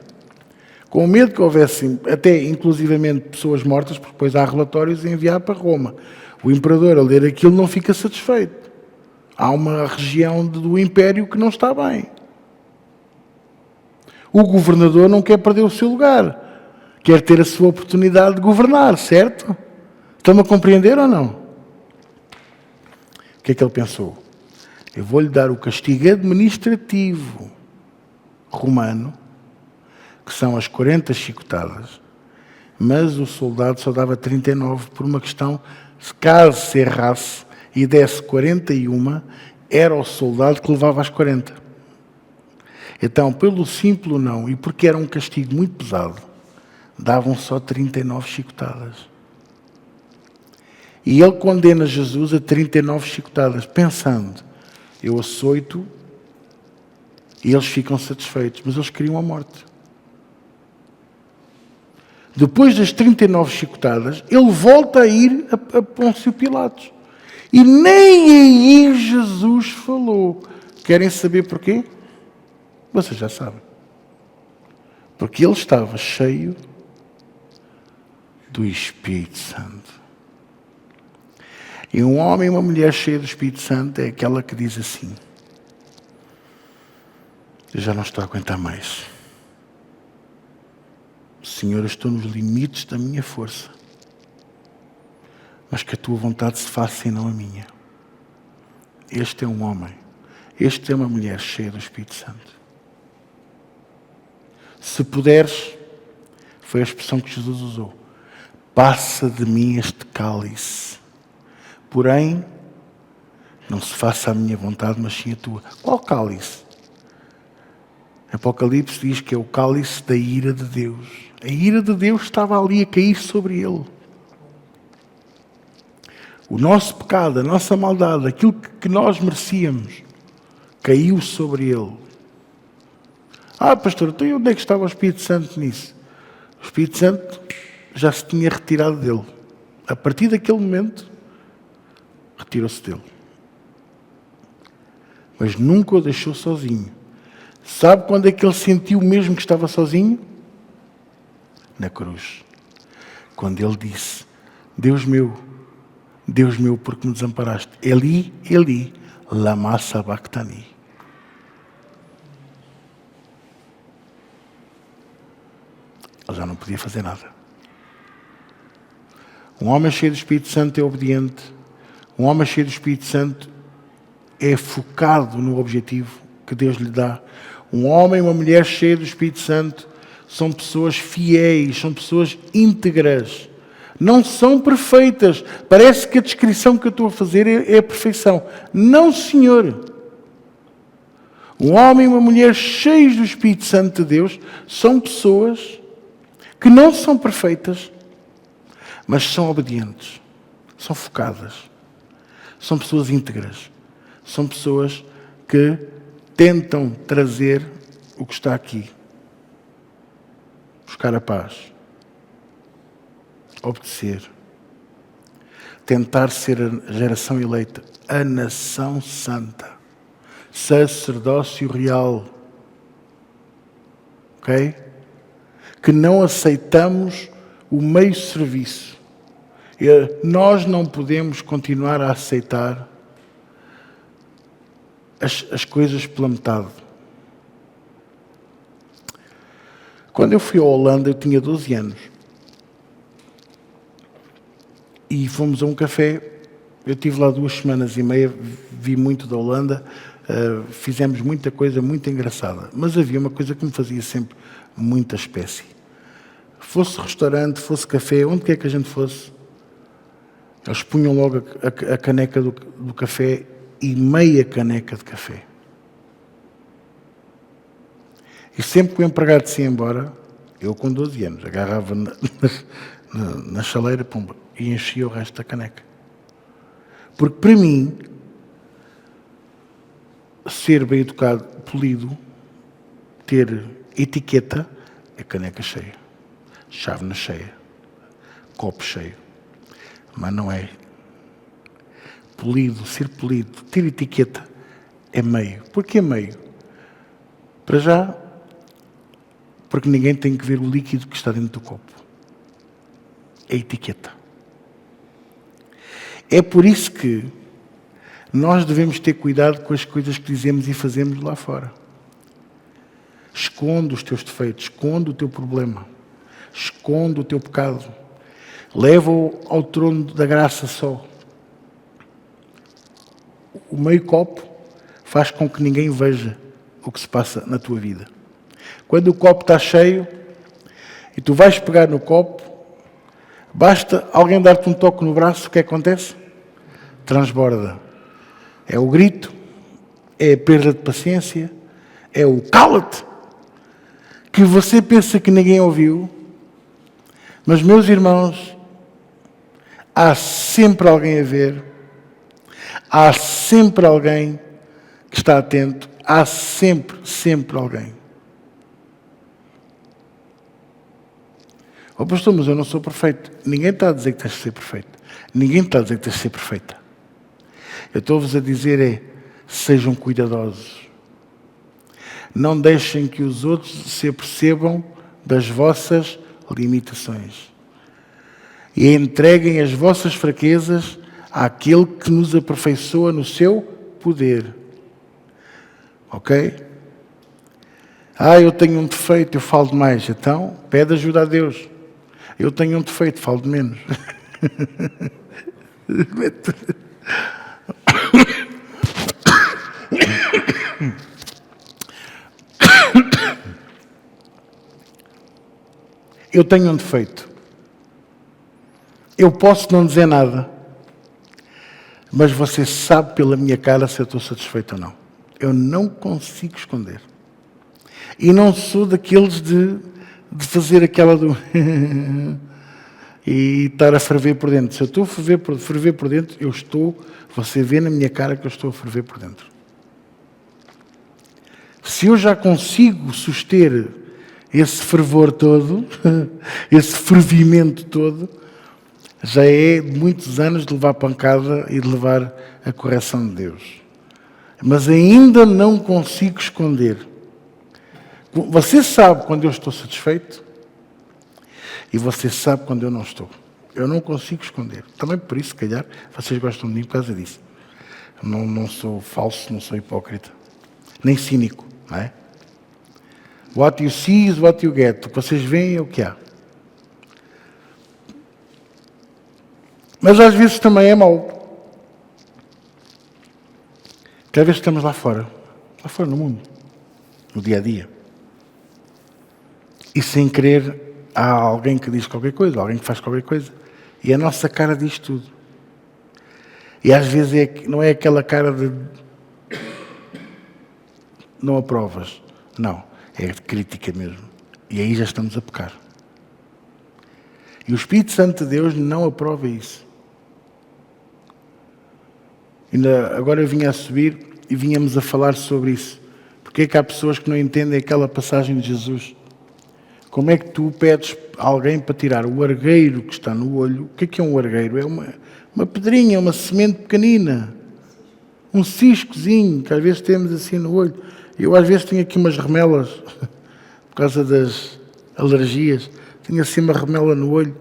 Com medo que houvesse até inclusivamente pessoas mortas, porque depois há relatórios a enviar para Roma. O imperador, a ler aquilo, não fica satisfeito. Há uma região do império que não está bem. O governador não quer perder o seu lugar. Quer ter a sua oportunidade de governar, certo? Estão-me a compreender ou não? O que é que ele pensou? Eu vou-lhe dar o castigo administrativo romano, que são as 40 chicotadas, mas o soldado só dava 39 por uma questão, se caso se errasse e desse 41, era o soldado que levava as 40. Então, pelo simples não, e porque era um castigo muito pesado, davam só 39 chicotadas. E ele condena Jesus a 39 chicotadas, pensando: eu açoito e eles ficam satisfeitos, mas eles queriam a morte. Depois das 39 chicotadas, ele volta a ir a Pôncio Pilatos. E nem aí Jesus falou. Querem saber porquê? Vocês já sabem. Porque ele estava cheio do Espírito Santo. E um homem e uma mulher cheia do Espírito Santo é aquela que diz assim: eu já não estou a aguentar mais. Senhor, eu estou nos limites da minha força. Mas que a tua vontade se faça e não a minha. Este é um homem. Este é uma mulher cheia do Espírito Santo. Se puderes, foi a expressão que Jesus usou. Passa de mim este cálice. Porém, não se faça a minha vontade, mas sim a tua. Qual cálice? Apocalipse diz que é o cálice da ira de Deus. A ira de Deus estava ali a cair sobre ele. O nosso pecado, a nossa maldade, aquilo que nós merecíamos, caiu sobre ele. Pastor, então onde é que estava o Espírito Santo nisso? O Espírito Santo já se tinha retirado dele. A partir daquele momento, retirou-se dele. Mas nunca o deixou sozinho. Sabe quando é que ele sentiu mesmo que estava sozinho? Na cruz. Quando ele disse: Deus meu, porque me desamparaste? Eli, Eli, lama sabachthani. Ele já não podia fazer nada. Um homem cheio do Espírito Santo é obediente. Um homem cheio do Espírito Santo é focado no objetivo que Deus lhe dá. Um homem e uma mulher cheia do Espírito Santo são pessoas fiéis, são pessoas íntegras. Não são perfeitas. Parece que a descrição que eu estou a fazer é a perfeição. Não, Senhor. Um homem e uma mulher cheios do Espírito Santo de Deus são pessoas que não são perfeitas, mas são obedientes, são focadas, são pessoas íntegras, são pessoas que tentam trazer o que está aqui, buscar a paz, obedecer, tentar ser a geração eleita, a nação santa, sacerdócio real, ok? Que não aceitamos o meio serviço. Nós não podemos continuar a aceitar as coisas pela metade. Quando eu fui à Holanda, eu tinha 12 anos. E fomos a um café. Eu estive lá 2 semanas e meia, vi muito da Holanda, fizemos muita coisa muito engraçada. Mas havia uma coisa que me fazia sempre muita espécie. Fosse restaurante, fosse café, onde quer que a gente fosse, eles punham logo a caneca do café e meia caneca de café. E sempre que o empregado se ia embora, eu com 12 anos, agarrava na chaleira, pumba, e enchia o resto da caneca. Porque para mim, ser bem educado, polido, ter etiqueta, é caneca cheia, chávena cheia, copo cheio. Mas não é. Polido, ser polido, ter etiqueta é meio. Porquê meio? Para já, porque ninguém tem que ver o líquido que está dentro do copo. É etiqueta. É por isso que nós devemos ter cuidado com as coisas que dizemos e fazemos lá fora. Esconde os teus defeitos, esconde o teu problema, esconde o teu pecado. Leva-o ao trono da graça só. O meio copo faz com que ninguém veja o que se passa na tua vida. Quando o copo está cheio e tu vais pegar no copo, basta alguém dar-te um toque no braço, o que acontece? Transborda. É o grito, é a perda de paciência, é o cala-te, que você pensa que ninguém ouviu. Mas, meus irmãos, há sempre alguém a ver, há sempre alguém que está atento, há sempre alguém. Pastor, mas eu não sou perfeito. Ninguém está a dizer que tens de ser perfeito. Ninguém está a dizer que tens de ser perfeita. Eu estou-vos a dizer sejam cuidadosos. Não deixem que os outros se apercebam das vossas limitações. E entreguem as vossas fraquezas àquele que nos aperfeiçoa no seu poder. Ok? Eu tenho um defeito, eu falo demais. Então, pede ajuda a Deus. Eu tenho um defeito, falo de menos. Eu tenho um defeito. Eu posso não dizer nada, mas você sabe pela minha cara se eu estou satisfeito ou não. Eu não consigo esconder. E não sou daqueles de fazer aquela do... e estar a ferver por dentro. Se eu estou a ferver por dentro, você vê na minha cara que eu estou a ferver por dentro. Se eu já consigo suster esse fervor todo, esse fervimento todo, já é muitos anos de levar pancada e de levar a correção de Deus. Mas ainda não consigo esconder. Você sabe quando eu estou satisfeito e você sabe quando eu não estou. Eu não consigo esconder. Também por isso, se calhar, vocês gostam de mim por causa disso. Não sou falso, não sou hipócrita. Nem cínico, não é? What you see is what you get. O que vocês veem é o que há. Mas às vezes também é mau. Cada vez que estamos lá fora no mundo, no dia a dia, e sem querer há alguém que diz qualquer coisa, alguém que faz qualquer coisa, e a nossa cara diz tudo. E às vezes não é aquela cara de não aprovas, não, é de crítica mesmo. E aí já estamos a pecar. E o Espírito Santo de Deus não aprova isso. Agora eu vinha a subir e vínhamos a falar sobre isso. Porque é que há pessoas que não entendem aquela passagem de Jesus? Como é que tu pedes a alguém para tirar o argueiro que está no olho? O que é um argueiro? É uma pedrinha, uma semente pequenina. Um ciscozinho que às vezes temos assim no olho. Eu às vezes tenho aqui umas remelas, por causa das alergias. Tenho assim uma remela no olho.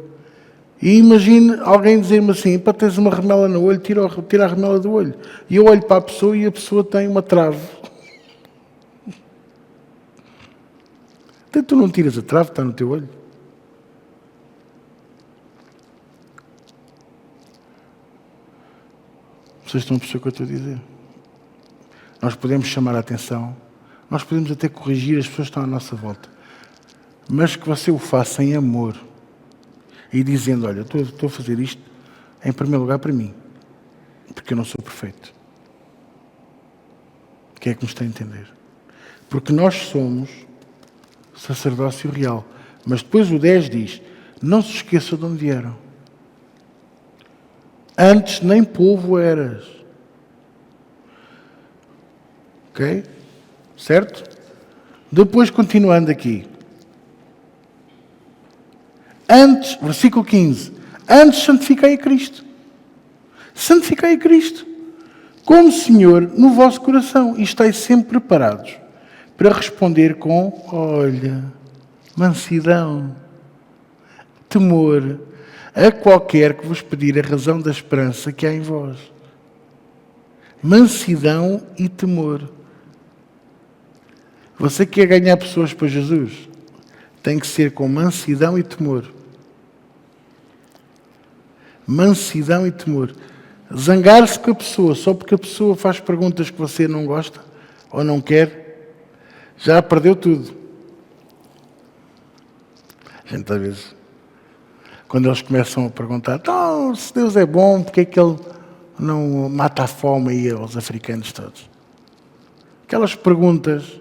E imagine alguém dizer-me assim, para teres uma remela no olho, tira a remela do olho. E eu olho para a pessoa e a pessoa tem uma trave. Então tu não tiras a trave, está no teu olho. Vocês estão a perceber o que eu estou a dizer? Nós podemos chamar a atenção, nós podemos até corrigir as pessoas que estão à nossa volta. Mas que você o faça em amor. E dizendo, olha, estou a fazer isto em primeiro lugar para mim. Porque eu não sou perfeito. Quem é que me está a entender? Porque nós somos sacerdócio real. Mas depois o 10 diz, não se esqueça de onde vieram. Antes nem povo eras. Ok? Certo? Depois continuando aqui. Antes, versículo 15, antes santificai a Cristo. Santificai a Cristo como Senhor no vosso coração e estáis sempre preparados para responder com, olha, mansidão, temor, a qualquer que vos pedir a razão da esperança que há em vós. Mansidão e temor. Você quer ganhar pessoas para Jesus? Tem que ser com mansidão e temor. Mansidão e temor. Zangar-se com a pessoa só porque a pessoa faz perguntas que você não gosta ou não quer, já perdeu tudo. A gente às vezes, quando eles começam a perguntar, então, se Deus é bom, porque é que Ele não mata a fome aí aos africanos todos? Aquelas perguntas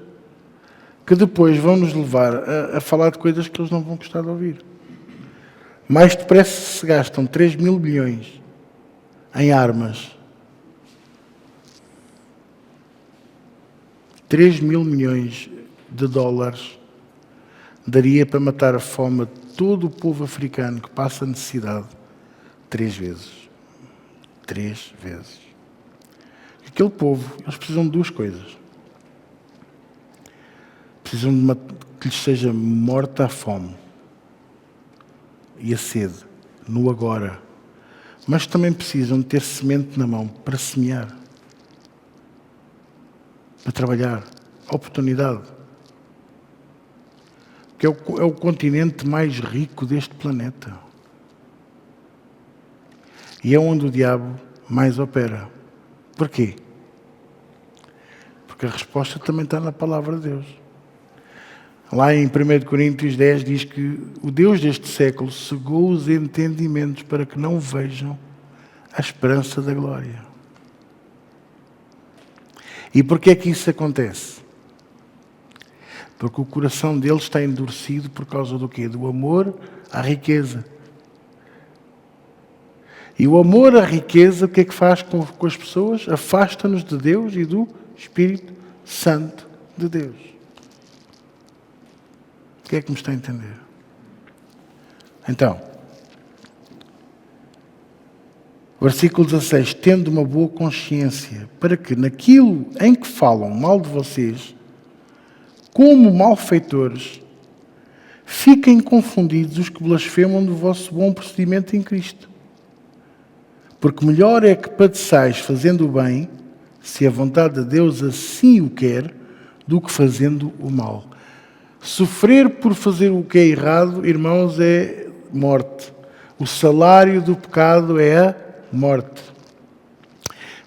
que depois vão nos levar a falar de coisas que eles não vão gostar de ouvir. Mais depressa se gastam 3.000 bilhões em armas. 3.000 milhões de dólares daria para matar a fome de todo o povo africano que passa necessidade 3 vezes. 3 vezes. Aquele povo, eles precisam de duas coisas. Precisam que lhes seja morta a fome e a sede, no agora. Mas também precisam de ter semente na mão para semear, para trabalhar, oportunidade. Que é o continente mais rico deste planeta. E é onde o diabo mais opera. Porquê? Porque a resposta também está na palavra de Deus. Lá em 1 Coríntios 10 diz que o Deus deste século cegou os entendimentos para que não vejam a esperança da glória. E porquê é que isso acontece? Porque o coração deles está endurecido por causa do quê? Do amor à riqueza. E o amor à riqueza, o que é que faz com as pessoas? Afasta-nos de Deus e do Espírito Santo de Deus. O que é que me está a entender? Então, versículo 16. Tendo uma boa consciência, para que naquilo em que falam mal de vocês, como malfeitores, fiquem confundidos os que blasfemam do vosso bom procedimento em Cristo. Porque melhor é que padeçais fazendo o bem, se a vontade de Deus assim o quer, do que fazendo o mal. Sofrer por fazer o que é errado, irmãos, é morte. O salário do pecado é a morte.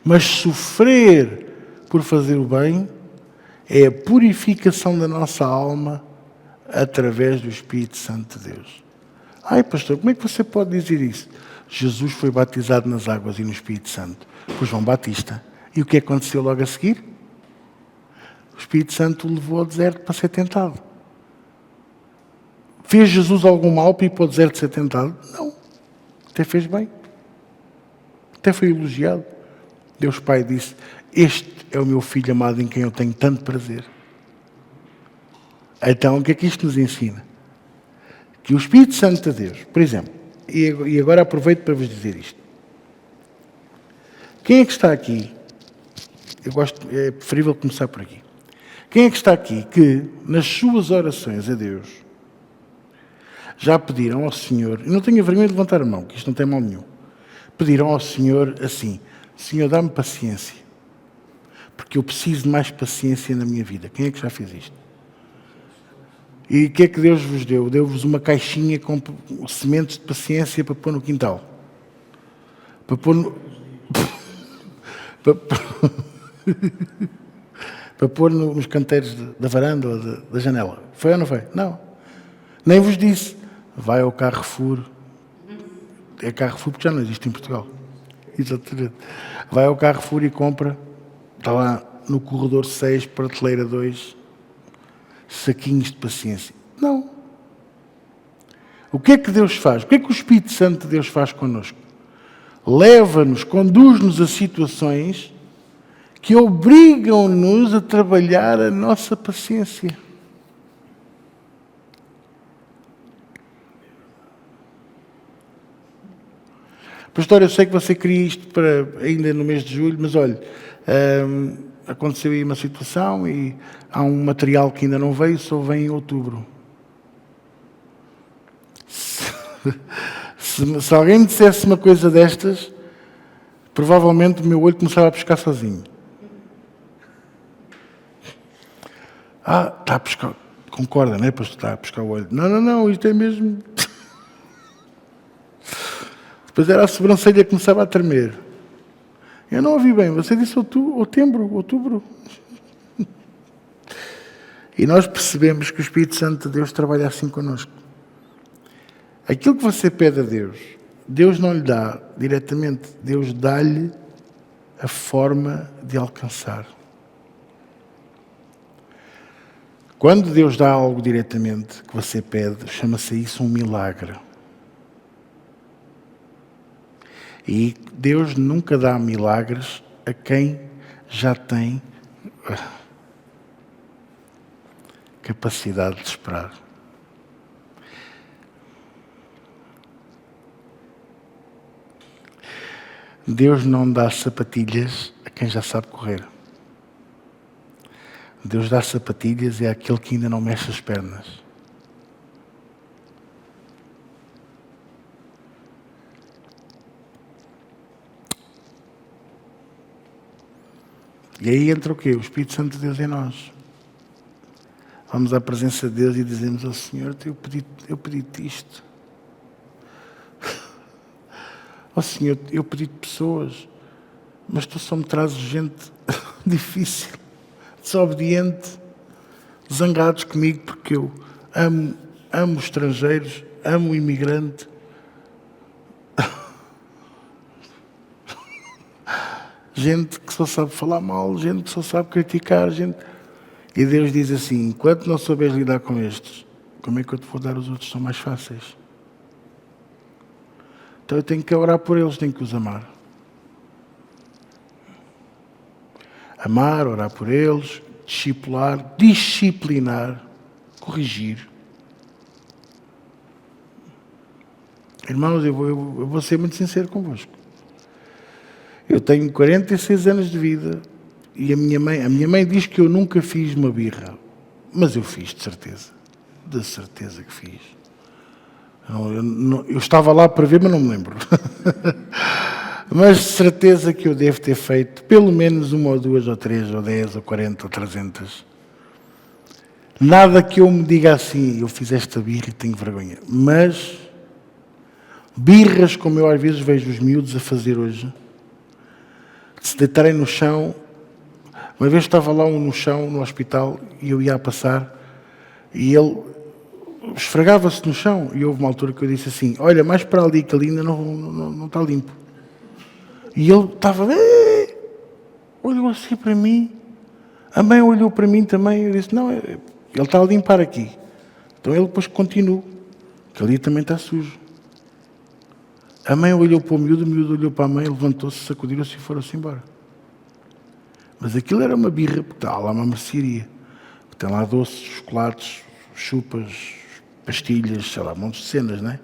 Mas sofrer por fazer o bem é a purificação da nossa alma através do Espírito Santo de Deus. Ai, pastor, como é que você pode dizer isso? Jesus foi batizado nas águas e no Espírito Santo por João Batista. E o que aconteceu logo a seguir? O Espírito Santo o levou ao deserto para ser tentado. Fez Jesus algum mal para ir para o deserto ser tentado? Não. Até fez bem. Até foi elogiado. Deus Pai disse: este é o meu filho amado em quem eu tenho tanto prazer. Então, o que é que isto nos ensina? Que o Espírito Santo de Deus, por exemplo, e agora aproveito para vos dizer isto. Quem é que está aqui? É preferível começar por aqui. Quem é que está aqui que, nas suas orações a Deus, já pediram ao Senhor, e não tenha vergonha de levantar a mão, que isto não tem mal nenhum, pediram ao Senhor assim: Senhor, dá-me paciência, porque eu preciso de mais paciência na minha vida. Quem é que já fez isto? E o que é que Deus vos deu? Deu-vos uma caixinha com sementes de paciência para pôr no quintal. Para pôr no... para pôr nos canteiros da varanda ou da janela. Foi ou não foi? Não. Nem vos disse: vai ao Carrefour. É Carrefour porque já não existe em Portugal. Exatamente. Vai ao Carrefour e compra. Está lá no corredor 6, prateleira 2, saquinhos de paciência. Não. O que é que Deus faz? O que é que o Espírito Santo de Deus faz connosco? Leva-nos, conduz-nos a situações que obrigam-nos a trabalhar a nossa paciência. Pastor, eu sei que você queria isto para ainda no mês de julho, mas olha, aconteceu aí uma situação e há um material que ainda não veio, só vem em outubro. Se alguém me dissesse uma coisa destas, provavelmente o meu olho começava a pescar sozinho. Está a pescar. Concorda, não é, pastor? Está a pescar o olho. Não, isto é mesmo... Depois era a sobrancelha que começava a tremer. Eu não ouvi bem. Você disse outubro. E nós percebemos que o Espírito Santo de Deus trabalha assim connosco. Aquilo que você pede a Deus, Deus não lhe dá diretamente. Deus dá-lhe a forma de alcançar. Quando Deus dá algo diretamente que você pede, chama-se isso um milagre. E Deus nunca dá milagres a quem já tem capacidade de esperar. Deus não dá sapatilhas a quem já sabe correr. Deus dá sapatilhas é àquele que ainda não mexe as pernas. E aí entra o quê? O Espírito Santo de Deus em nós. Vamos à presença de Deus e dizemos ao Senhor, eu pedi-te isto. Ó Senhor, eu pedi-te pessoas, mas tu só me trazes gente difícil, desobediente, zangados comigo porque eu amo os estrangeiros, amo o imigrante. Gente que só sabe falar mal, gente que só sabe criticar, gente... E Deus diz assim, enquanto não souberes lidar com estes, como é que eu te vou dar os outros que são mais fáceis? Então eu tenho que orar por eles, tenho que os amar. Amar, orar por eles, disciplinar, corrigir. Irmãos, eu vou ser muito sincero convosco. Eu tenho 46 anos de vida e a minha mãe diz que eu nunca fiz uma birra, mas eu fiz, de certeza que fiz. Eu estava lá para ver, mas não me lembro. Mas de certeza que eu devo ter feito pelo menos uma ou duas ou três ou 10 ou 40 ou 300. Nada que eu me diga assim, eu fiz esta birra e tenho vergonha. Mas birras como eu às vezes vejo os miúdos a fazer hoje, de se deitarem no chão. Uma vez estava lá um no chão, no hospital, e eu ia a passar, e ele esfregava-se no chão, e houve uma altura que eu disse assim, olha, mais para ali, que ali ainda não está limpo. E ele estava, olhou assim para mim, a mãe olhou para mim também, eu disse, não, ele está a limpar aqui. Então ele depois continua, que ali também está sujo. A mãe olhou para o miúdo olhou para a mãe, levantou-se, sacudiram-se e foram-se embora. Mas aquilo era uma birra, porque está lá uma mercearia. Tem lá doces, chocolates, chupas, pastilhas, sei lá, montes de cenas, não é?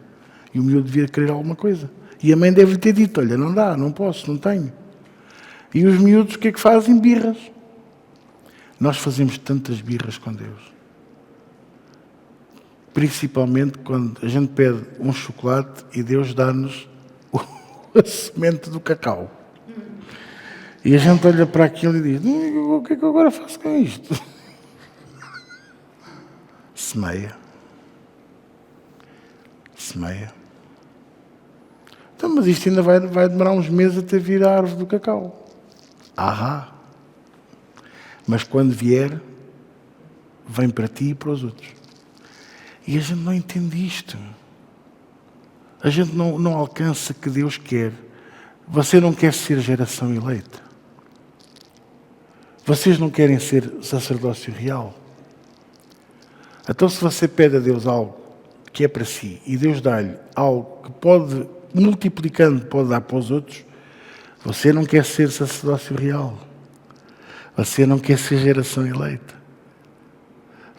E o miúdo devia querer alguma coisa. E a mãe deve-lhe ter dito, olha, não dá, não posso, não tenho. E os miúdos o que é que fazem? Birras. Nós fazemos tantas birras com Deus. Principalmente quando a gente pede um chocolate e Deus dá-nos a semente do cacau. E a gente olha para aquilo e diz, o que é que eu agora faço com isto? Semeia. Então, mas isto ainda vai demorar uns meses até vir a árvore do cacau. Mas quando vier, vem para ti e para os outros. E a gente não entende isto. A gente não alcança o que Deus quer. Você não quer ser geração eleita. Vocês não querem ser sacerdócio real. Então, se você pede a Deus algo que é para si e Deus dá-lhe algo que pode, multiplicando, pode dar para os outros, você não quer ser sacerdócio real. Você não quer ser geração eleita.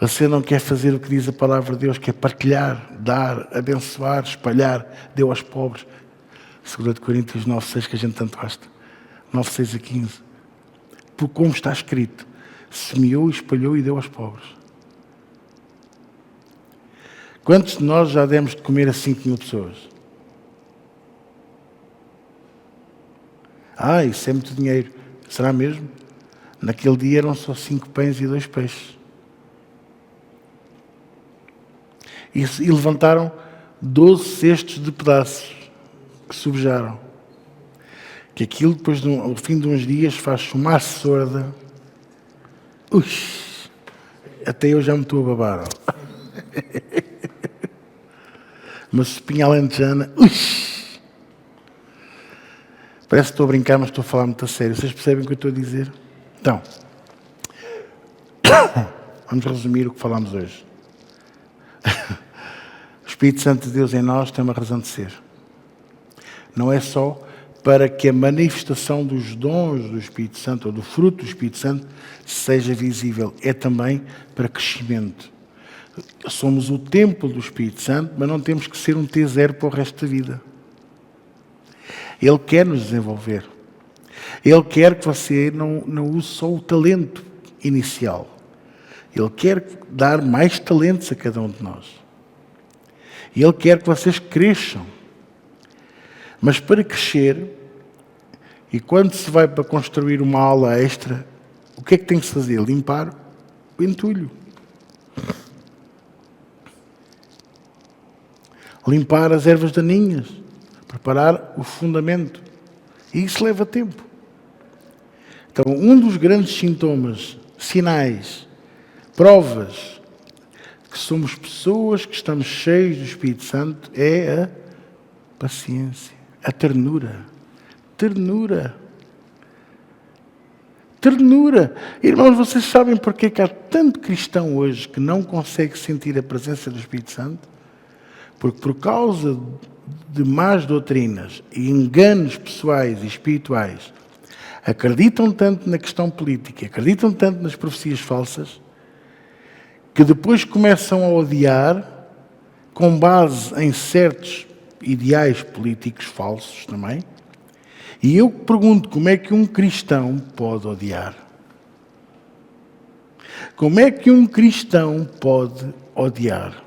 Você não quer fazer o que diz a palavra de Deus, que é partilhar, dar, abençoar, espalhar, deu aos pobres. 2 Coríntios 9:6, que a gente tanto gosta. 9:6 a 15. Por como está escrito, semeou, espalhou e deu aos pobres. Quantos de nós já demos de comer a 5.000 pessoas? Isso é muito dinheiro. Será mesmo? Naquele dia eram só 5 pães e 2 peixes. E levantaram 12 cestos de pedaços que sobejaram. Que aquilo, depois, ao fim de uns dias, faz fumaça sorda. Até eu já me estou a babar. Uma sopinha alentejana. Parece que estou a brincar, mas estou a falar muito a sério. Vocês percebem o que eu estou a dizer? Então, vamos resumir o que falámos hoje. O Espírito Santo de Deus em nós tem uma razão de ser. Não é só para que a manifestação dos dons do Espírito Santo ou do fruto do Espírito Santo seja visível. É também para crescimento. Somos o templo do Espírito Santo, mas não temos que ser um T0 para o resto da vida. Ele quer nos desenvolver. Ele quer que você não use só o talento inicial. Ele quer dar mais talentos a cada um de nós. E Ele quer que vocês cresçam. Mas para crescer, e quando se vai para construir uma aula extra, o que é que tem que se fazer? Limpar o entulho. Limpar as ervas daninhas. Preparar o fundamento. E isso leva tempo. Então, um dos grandes sintomas, sinais, provas que somos pessoas que estamos cheios do Espírito Santo é a paciência, a ternura. Ternura. Ternura. Irmãos, vocês sabem porque é que há tanto cristão hoje que não consegue sentir a presença do Espírito Santo? Porque por causa de más doutrinas e enganos pessoais e espirituais, acreditam tanto na questão política, acreditam tanto nas profecias falsas, que depois começam a odiar com base em certos ideais políticos falsos também. E eu pergunto, como é que um cristão pode odiar? Como é que um cristão pode odiar?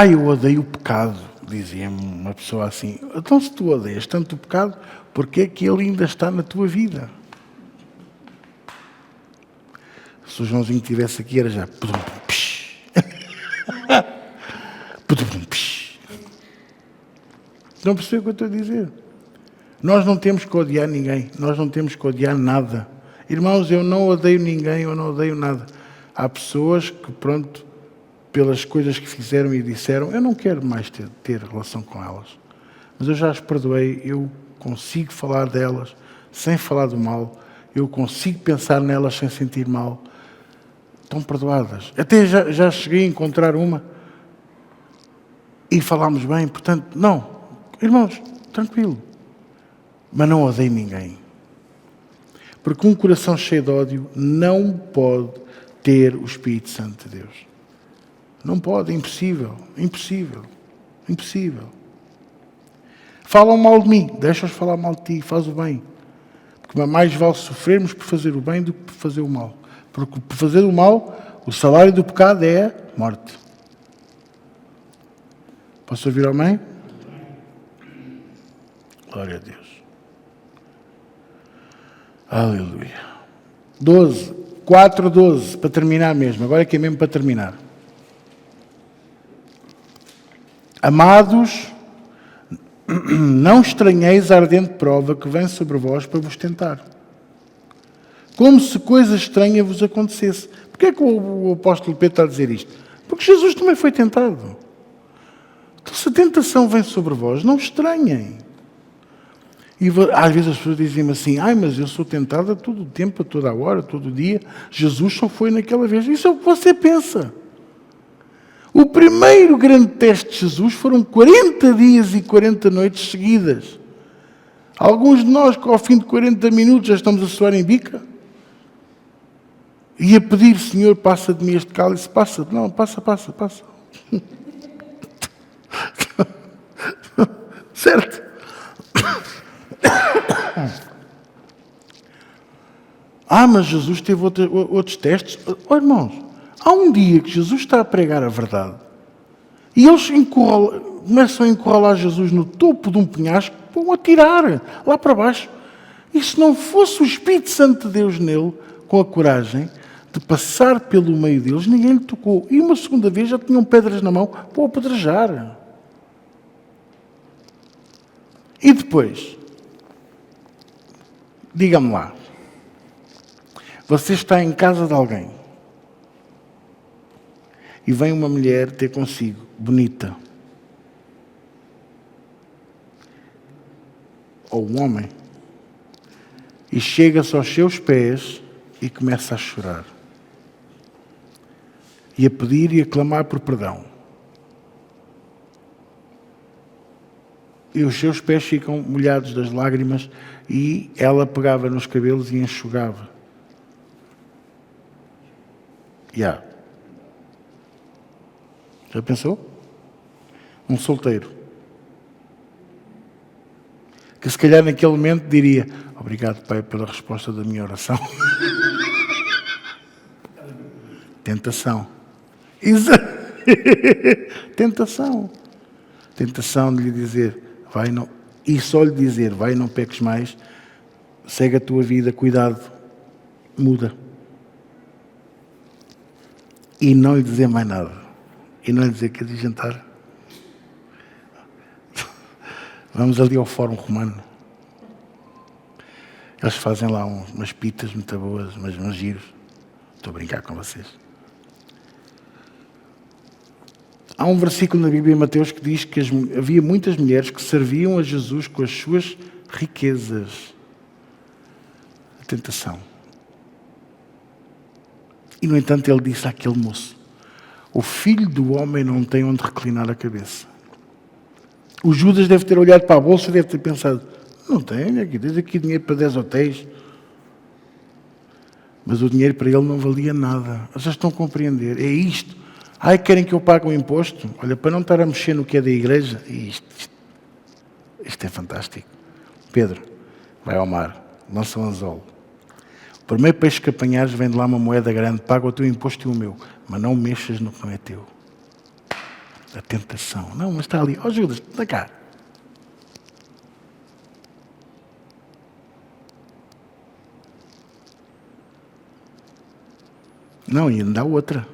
Eu odeio o pecado, dizia-me uma pessoa assim. Então, se tu odeias tanto o pecado, porquê é que ele ainda está na tua vida? Se o Joãozinho estivesse aqui, era já... Não percebeu o que eu estou a dizer? Nós não temos que odiar ninguém. Nós não temos que odiar nada. Irmãos, eu não odeio ninguém, eu não odeio nada. Há pessoas que, pronto, pelas coisas que fizeram e disseram, eu não quero mais ter relação com elas. Mas eu já as perdoei, eu consigo falar delas sem falar do mal, eu consigo pensar nelas sem sentir mal. Estão perdoadas. Até já cheguei a encontrar uma e falámos bem, portanto, não. Irmãos, tranquilo. Mas não odeio ninguém. Porque um coração cheio de ódio não pode ter o Espírito Santo de Deus. Não pode, é impossível. Impossível. Impossível. Falam mal de mim, deixa-os falar mal de ti, faz o bem. Porque mais vale sofrermos por fazer o bem do que por fazer o mal. Porque por fazer o mal, o salário do pecado é a morte. Posso ouvir amém? Glória a Deus. Aleluia. 4:12, para terminar mesmo. Agora é que é mesmo para terminar. Amados, não estranheis a ardente prova que vem sobre vós para vos tentar. Como se coisa estranha vos acontecesse. Porquê é que o apóstolo Pedro está a dizer isto? Porque Jesus também foi tentado. Então, se a tentação vem sobre vós, não estranhem. E às vezes as pessoas dizem-me assim, mas eu sou tentado a todo o tempo, a toda a hora, todo o dia. Jesus só foi naquela vez. Isso é o que você pensa. O primeiro grande teste de Jesus foram 40 dias e 40 noites seguidas. Alguns de nós, que ao fim de 40 minutos já estamos a suar em bica. E a pedir, Senhor, passa de mim este cálice. Passa. Não, passa. Certo? Mas Jesus teve outros testes. Irmãos, há um dia que Jesus está a pregar a verdade e eles começam a encurralar Jesus no topo de um penhasco, vão atirar lá para baixo. E se não fosse o Espírito Santo de Deus nele, com a coragem de passar pelo meio deles, ninguém lhe tocou. E uma segunda vez já tinham pedras na mão para o apedrejar. E depois, diga-me lá, você está em casa de alguém e vem uma mulher ter consigo, bonita, ou um homem, e chega-se aos seus pés e começa a chorar, e a pedir e a clamar por perdão. E os seus pés ficam molhados das lágrimas e ela pegava nos cabelos e enxugava. Já pensou? Um solteiro. que se calhar naquele momento diria: obrigado, Pai, pela resposta da minha oração. Tentação. Tentação. Tentação de lhe dizer: vai, não. E só lhe dizer: vai, não peques mais, segue a tua vida, cuidado, muda. E não lhe dizer mais nada. E não lhe dizer: quer jantar? Vamos ali ao Fórum Romano. Eles fazem lá umas pitas muito boas, uns giros. Estou a brincar com vocês. Há um versículo na Bíblia, em Mateus, que diz que havia muitas mulheres que serviam a Jesus com as suas riquezas. A tentação. E, no entanto, ele disse àquele moço: o filho do homem não tem onde reclinar a cabeça. O Judas deve ter olhado para a bolsa e deve ter pensado: não tenho, tens aqui dinheiro para 10 hotéis. Mas o dinheiro para ele não valia nada. Vocês estão a compreender? É isto. Ai, querem que eu pague o imposto? Olha, para não estar a mexer no que é da igreja, isto é fantástico. Pedro, vai ao mar, lança um anzol. O primeiro peixe que apanhares, vem de lá uma moeda grande, paga o teu imposto e o meu, mas não mexas no que não é teu. A tentação. Não, mas está ali. Ó Judas, dá cá. Não, e ainda há outra.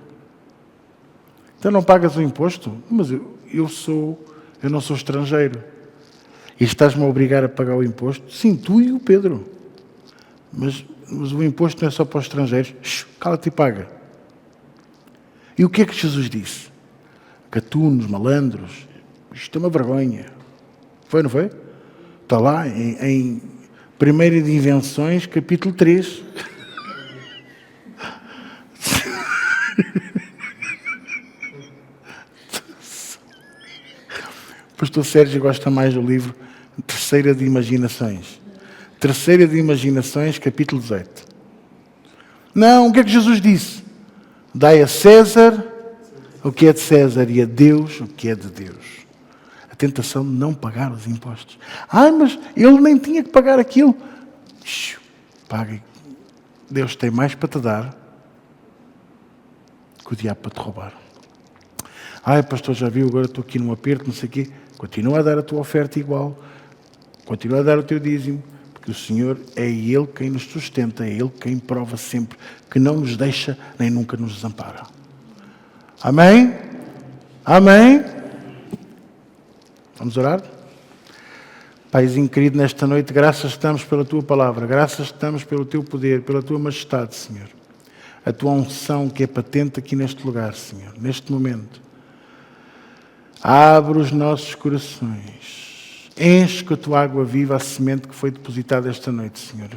Então não pagas o imposto? Mas eu não sou estrangeiro. E estás-me a obrigar a pagar o imposto? Sim, tu e o Pedro. Mas o imposto não é só para os estrangeiros. Cala-te e paga. E o que é que Jesus disse? Gatunos, malandros. Isto é uma vergonha. Foi, não foi? Está lá em 1 de Invenções, capítulo 3. O pastor Sérgio gosta mais do livro Terceira de Imaginações. Terceira de Imaginações, capítulo 18. Não, o que é que Jesus disse? Dai a César o que é de César e a Deus o que é de Deus. A tentação de não pagar os impostos. Mas ele nem tinha que pagar aquilo. Pague. Deus tem mais para te dar que o diabo para te roubar. Pastor, já viu, agora estou aqui num aperto, não sei o quê. Continua a dar a tua oferta igual. Continua a dar o teu dízimo. Porque o Senhor é Ele quem nos sustenta. É Ele quem prova sempre que não nos deixa nem nunca nos desampara. Amém? Amém? Vamos orar? Paizinho querido, nesta noite, graças estamos pela Tua palavra. Graças estamos pelo Teu poder, pela Tua majestade, Senhor. A Tua unção que é patente aqui neste lugar, Senhor. Neste momento. Abre os nossos corações. Enche com a Tua água viva a semente que foi depositada esta noite, Senhor.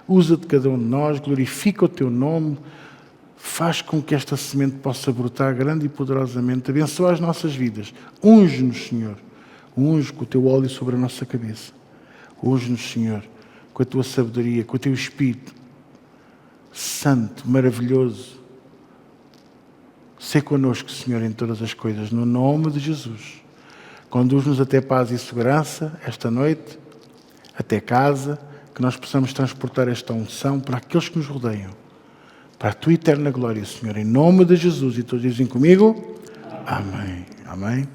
Usa de cada um de nós, glorifica o Teu nome, faz com que esta semente possa brotar grande e poderosamente, abençoa as nossas vidas. Unge-nos, Senhor. Unge com o Teu óleo sobre a nossa cabeça. Unge-nos, Senhor, com a Tua sabedoria, com o Teu Espírito Santo, maravilhoso. Sê connosco, Senhor, em todas as coisas, no nome de Jesus. Conduz-nos até paz e segurança esta noite, até casa, que nós possamos transportar esta unção para aqueles que nos rodeiam, para a Tua eterna glória, Senhor, em nome de Jesus. E todos dizem comigo? Amém. Amém.